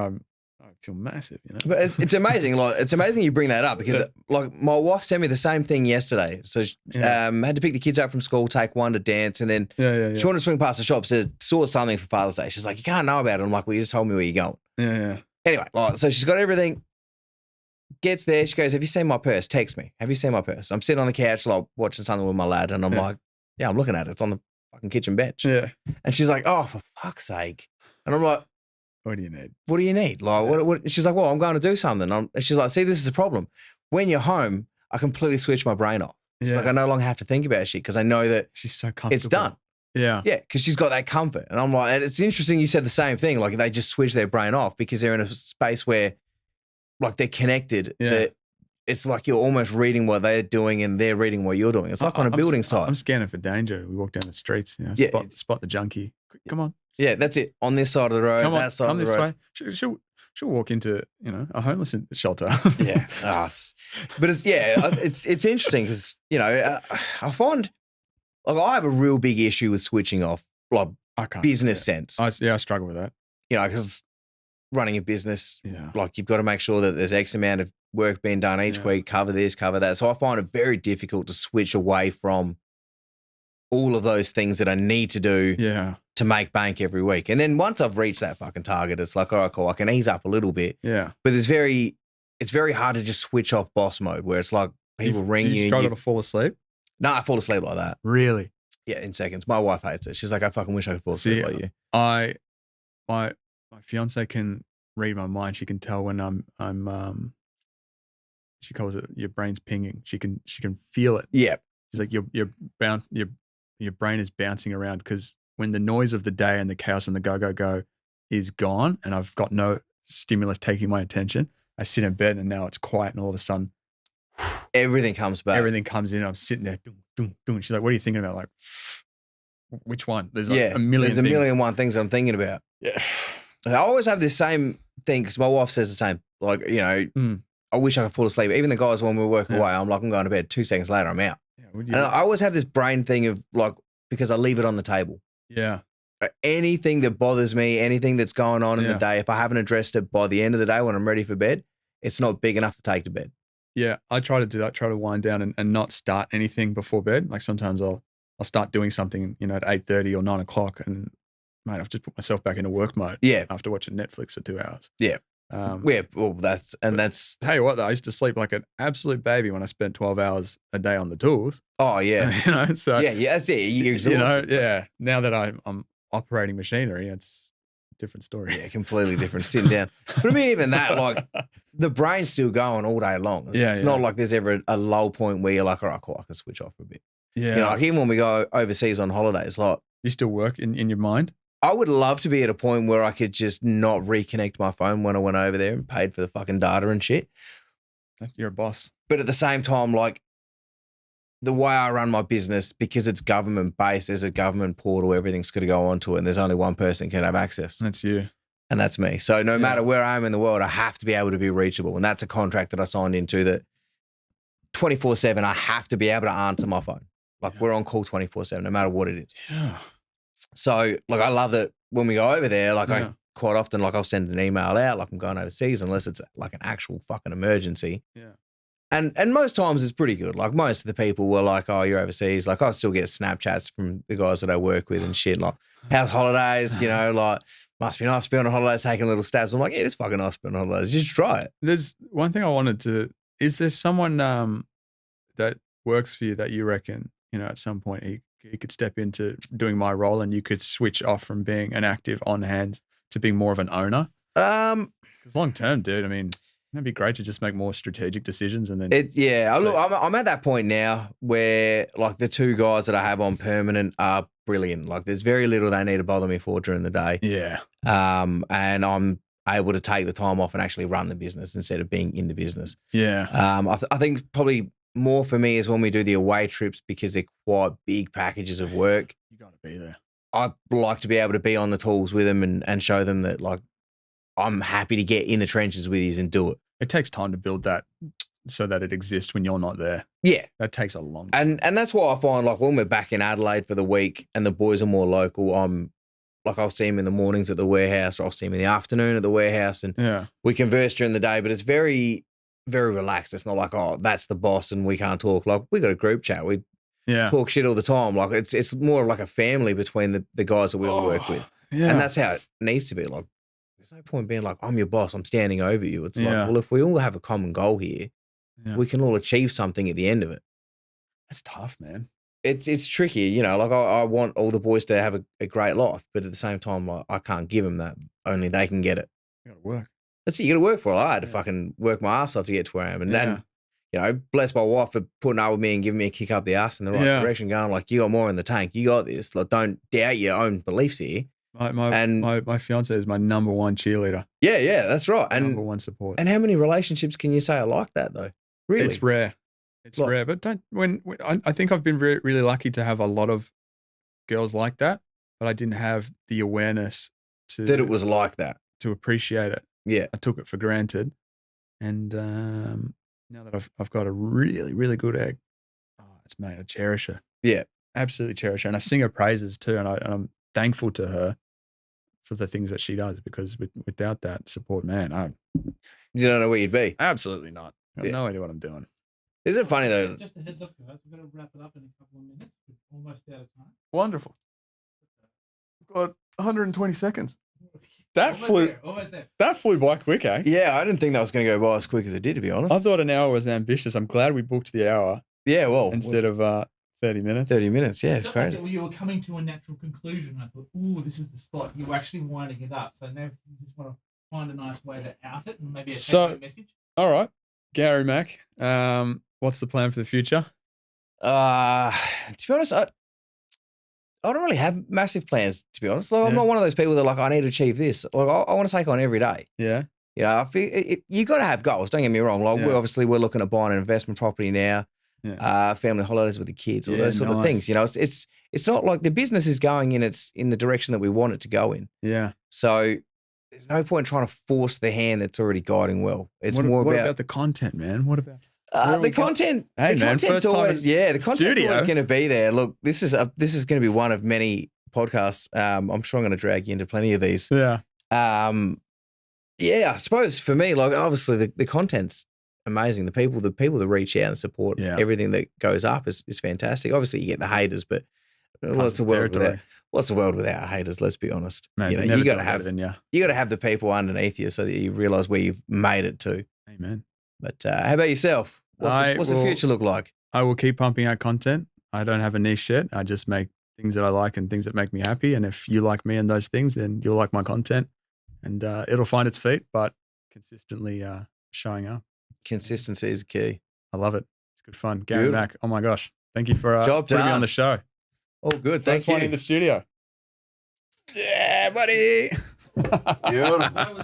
I feel massive. But it's amazing. Like, it's amazing you bring that up because like my wife sent me the same thing yesterday. So had to pick the kids up from school, take one to dance, and then she wanted to swing past the shop. Saw something for Father's Day. She's like, you can't know about it. I'm like, well, you just told me where you're going. Yeah. Anyway, so she's got everything. Gets there, she goes, have you seen my purse? Text me. Have you seen my purse? I'm sitting on the couch, like watching something with my lad, and I'm like, yeah, I'm looking at it. It's on the fucking kitchen bench. Yeah. And she's like, oh, for fuck's sake. And I'm like, what do you need? What do you need? Like, what? She's like, well, I'm going to do something. And she's like, see, this is the problem. When you're home, I completely switch my brain off. She's like, I no longer have to think about shit because I know that she's so comfortable. It's done. Yeah. Yeah, because she's got that comfort. And I'm like, and it's interesting you said the same thing. Like, they just switch their brain off because they're in a space where, like, they're connected. Yeah. That it's like you're almost reading what they're doing and they're reading what you're doing. It's like on a building site. I'm scanning for danger. We walk down the streets, spot the junkie. Come on. Yeah, that's it. On this side of the road, come on, that side come of the this road. Way. She'll walk into a homeless shelter. Yeah, but it's interesting because I find like I have a real big issue with switching off, like business sense. I struggle with that. Because running a business, like you've got to make sure that there's X amount of work being done each week, cover this, cover that. So I find it very difficult to switch away from all of those things that I need to do to make bank every week. And then once I've reached that fucking target, it's like, all right, cool, I can ease up a little bit. Yeah. But it's very hard to just switch off boss mode where it's like people ring you. You struggle to fall asleep? No, I fall asleep like that. Really? Yeah, in seconds. My wife hates it. She's like, I fucking wish I could fall asleep like you. My fiance can read my mind. She can tell when I'm she calls it your brain's pinging. She can feel it. Yeah. She's like your brain is bouncing around because when the noise of the day and the chaos and the go is gone and I've got no stimulus taking my attention, I sit in bed and now it's quiet and all of a sudden everything comes back. Everything comes in. I'm sitting there doing. She's like, what are you thinking about? Like, which one? There's like a million. There's a million and one things I'm thinking about. Yeah. I always have this same thing because my wife says the same. Like, I wish I could fall asleep. Even the guys when we work away, I'm like, I'm going to bed. 2 seconds later, I'm out. Yeah, and I always have this brain thing of like, because I leave it on the table. Yeah. Anything that bothers me, anything that's going on in the day, if I haven't addressed it by the end of the day when I'm ready for bed, it's not big enough to take to bed. Yeah, I try to do that. Try to wind down and not start anything before bed. Like sometimes I'll start doing something, at 8:30 or 9 o'clock, and mate, I've just put myself back into work mode. Yeah, after watching Netflix for 2 hours. Yeah, Well, that's Tell you what, though, I used to sleep like an absolute baby when I spent 12 hours a day on the tools. Oh yeah, So yeah, that's it. You're exhausted. Yeah. Now that I'm operating machinery, it's a different story. Yeah, completely different. Sitting down, but I mean, even that, like the brain's still going all day long. It's not like there's ever a low point where you're like, all right, cool, I can switch off for a bit. Yeah, like even when we go overseas on holidays, like you still work in your mind. I would love to be at a point where I could just not reconnect my phone when I went over there and paid for the fucking data and shit. You're a boss. But at the same time, like the way I run my business, because it's government based, there's a government portal, everything's got to go onto it, and there's only one person can have access. That's you. And that's me. So no matter where I am in the world, I have to be able to be reachable. And that's a contract that I signed into that 24/7, I have to be able to answer my phone. Like we're on call 24/7, no matter what it is. Yeah. So, like, I love that when we go over there, like, I quite often, like, I'll send an email out, like, I'm going overseas, unless it's like an actual fucking emergency. Yeah. And most times it's pretty good. Like, most of the people were like, oh, you're overseas. Like, I still get Snapchats from the guys that I work with and shit. Like, how's holidays? You know, like, must be nice to be on a holiday, taking little stabs. I'm like, yeah, it's fucking nice to be on holidays. Just try it. There's one thing I wanted to, is there someone that works for you that you reckon, at some point he could step into doing my role and you could switch off from being an active on hand to being more of an owner? Because long term, dude, I mean, it'd be great to just make more strategic decisions and then. Look, I'm at that point now where like the two guys that I have on permanent are brilliant. Like there's very little they need to bother me for during the day. Yeah. And I'm able to take the time off and actually run the business instead of being in the business. Yeah. I think probably more for me is when we do the away trips because they're quite big packages of work. You got to be there. I like to be able to be on the tools with them and show them that like I'm happy to get in the trenches with you and do it. It takes time to build that so that it exists when you're not there. Yeah. That takes a long time. And that's why I find like when we're back in Adelaide for the week and the boys are more local, I'll see them in the mornings at the warehouse or I'll see them in the afternoon at the warehouse and we converse during the day, but it's very, very relaxed. It's not like, oh, that's the boss and we can't talk. Like we got a group chat. We talk shit all the time. Like it's more like a family between the guys that we all work with. Yeah. And that's how it needs to be. Like there's no point being like, I'm your boss, I'm standing over you. It's like, well, if we all have a common goal here, we can all achieve something at the end of it. That's tough, man. It's tricky, like I want all the boys to have a great life, but at the same time, I can't give them that. Only they can get it. You got to work. That's it. You got to work for it. I had to fucking work my ass off to get to where I am. And then, bless my wife for putting up with me and giving me a kick up the ass in the right direction, going like, you got more in the tank. You got this. Like, don't doubt your own beliefs here. My fiance is my number one cheerleader. Yeah, that's right. And number one support. And how many relationships can you say are like that though? Really? It's rare. It's rare. But I think I've been really lucky to have a lot of girls like that, but I didn't have the awareness that it was like that, to appreciate it. Yeah. I took it for granted. And now that I've got a really, really good egg, it's mate, I cherish her. Yeah. Absolutely cherish her. And I sing her praises too. And I'm thankful to her for the things that she does, because without that support, man, you don't know where you'd be. Absolutely not. I have no idea what I'm doing. Is it funny though? Just a heads up, guys. We're going to wrap it up in a couple of minutes. We're almost out of time. Wonderful. We've got 120 seconds. Almost there. That flew by quick, eh? Yeah, I didn't think that was going to go by as quick as it did, to be honest. I thought an hour was ambitious. I'm glad we booked the hour. Yeah, well. Instead of 30 minutes. 30 minutes, yeah, it's crazy. Like you were coming to a natural conclusion. I thought, ooh, this is the spot. You were actually winding it up. So now you just want to find a nice way to out it and maybe a take-home message. All right. Gary Mack, what's the plan for the future? To be honest, I don't really have massive plans, to be honest. Like, I'm not one of those people that like, I need to achieve this. Like, I want to take on every day. Yeah. I feel you got to have goals. Don't get me wrong. Like, we're looking at buying an investment property now. Yeah. Family holidays with the kids, all those sort of things. It's not like the business is going in the direction that we want it to go in. Yeah. So there's no point trying to force the hand that's already guiding well. It's more about... What about the content, man? What about... the content? Hey, man, content's always... Yeah, the content's always going to be there. Look, this is going to be one of many podcasts. I'm sure I'm going to drag you into plenty of these. Yeah. I suppose for me, like, obviously the content's amazing. The people that reach out and support everything that goes up is fantastic. Obviously, you get the haters, but lots of work with that. what's the world without haters? Let's be honest. Man, You know, never you got done to better have than you. you got to have the people underneath you so that you realize where you've made it to. Amen. But how about yourself? What's the future look like? I will keep pumping out content. I don't have a niche yet. I just make things that I like and things that make me happy. And if you like me and those things, then you'll like my content, and it'll find its feet. But consistently showing up. Consistency is key. I love it. It's good fun. Gary Mack. Oh my gosh. Thank you for putting me on the show. Oh, good. Thank First one you. in the studio. Yeah, buddy. Beautiful.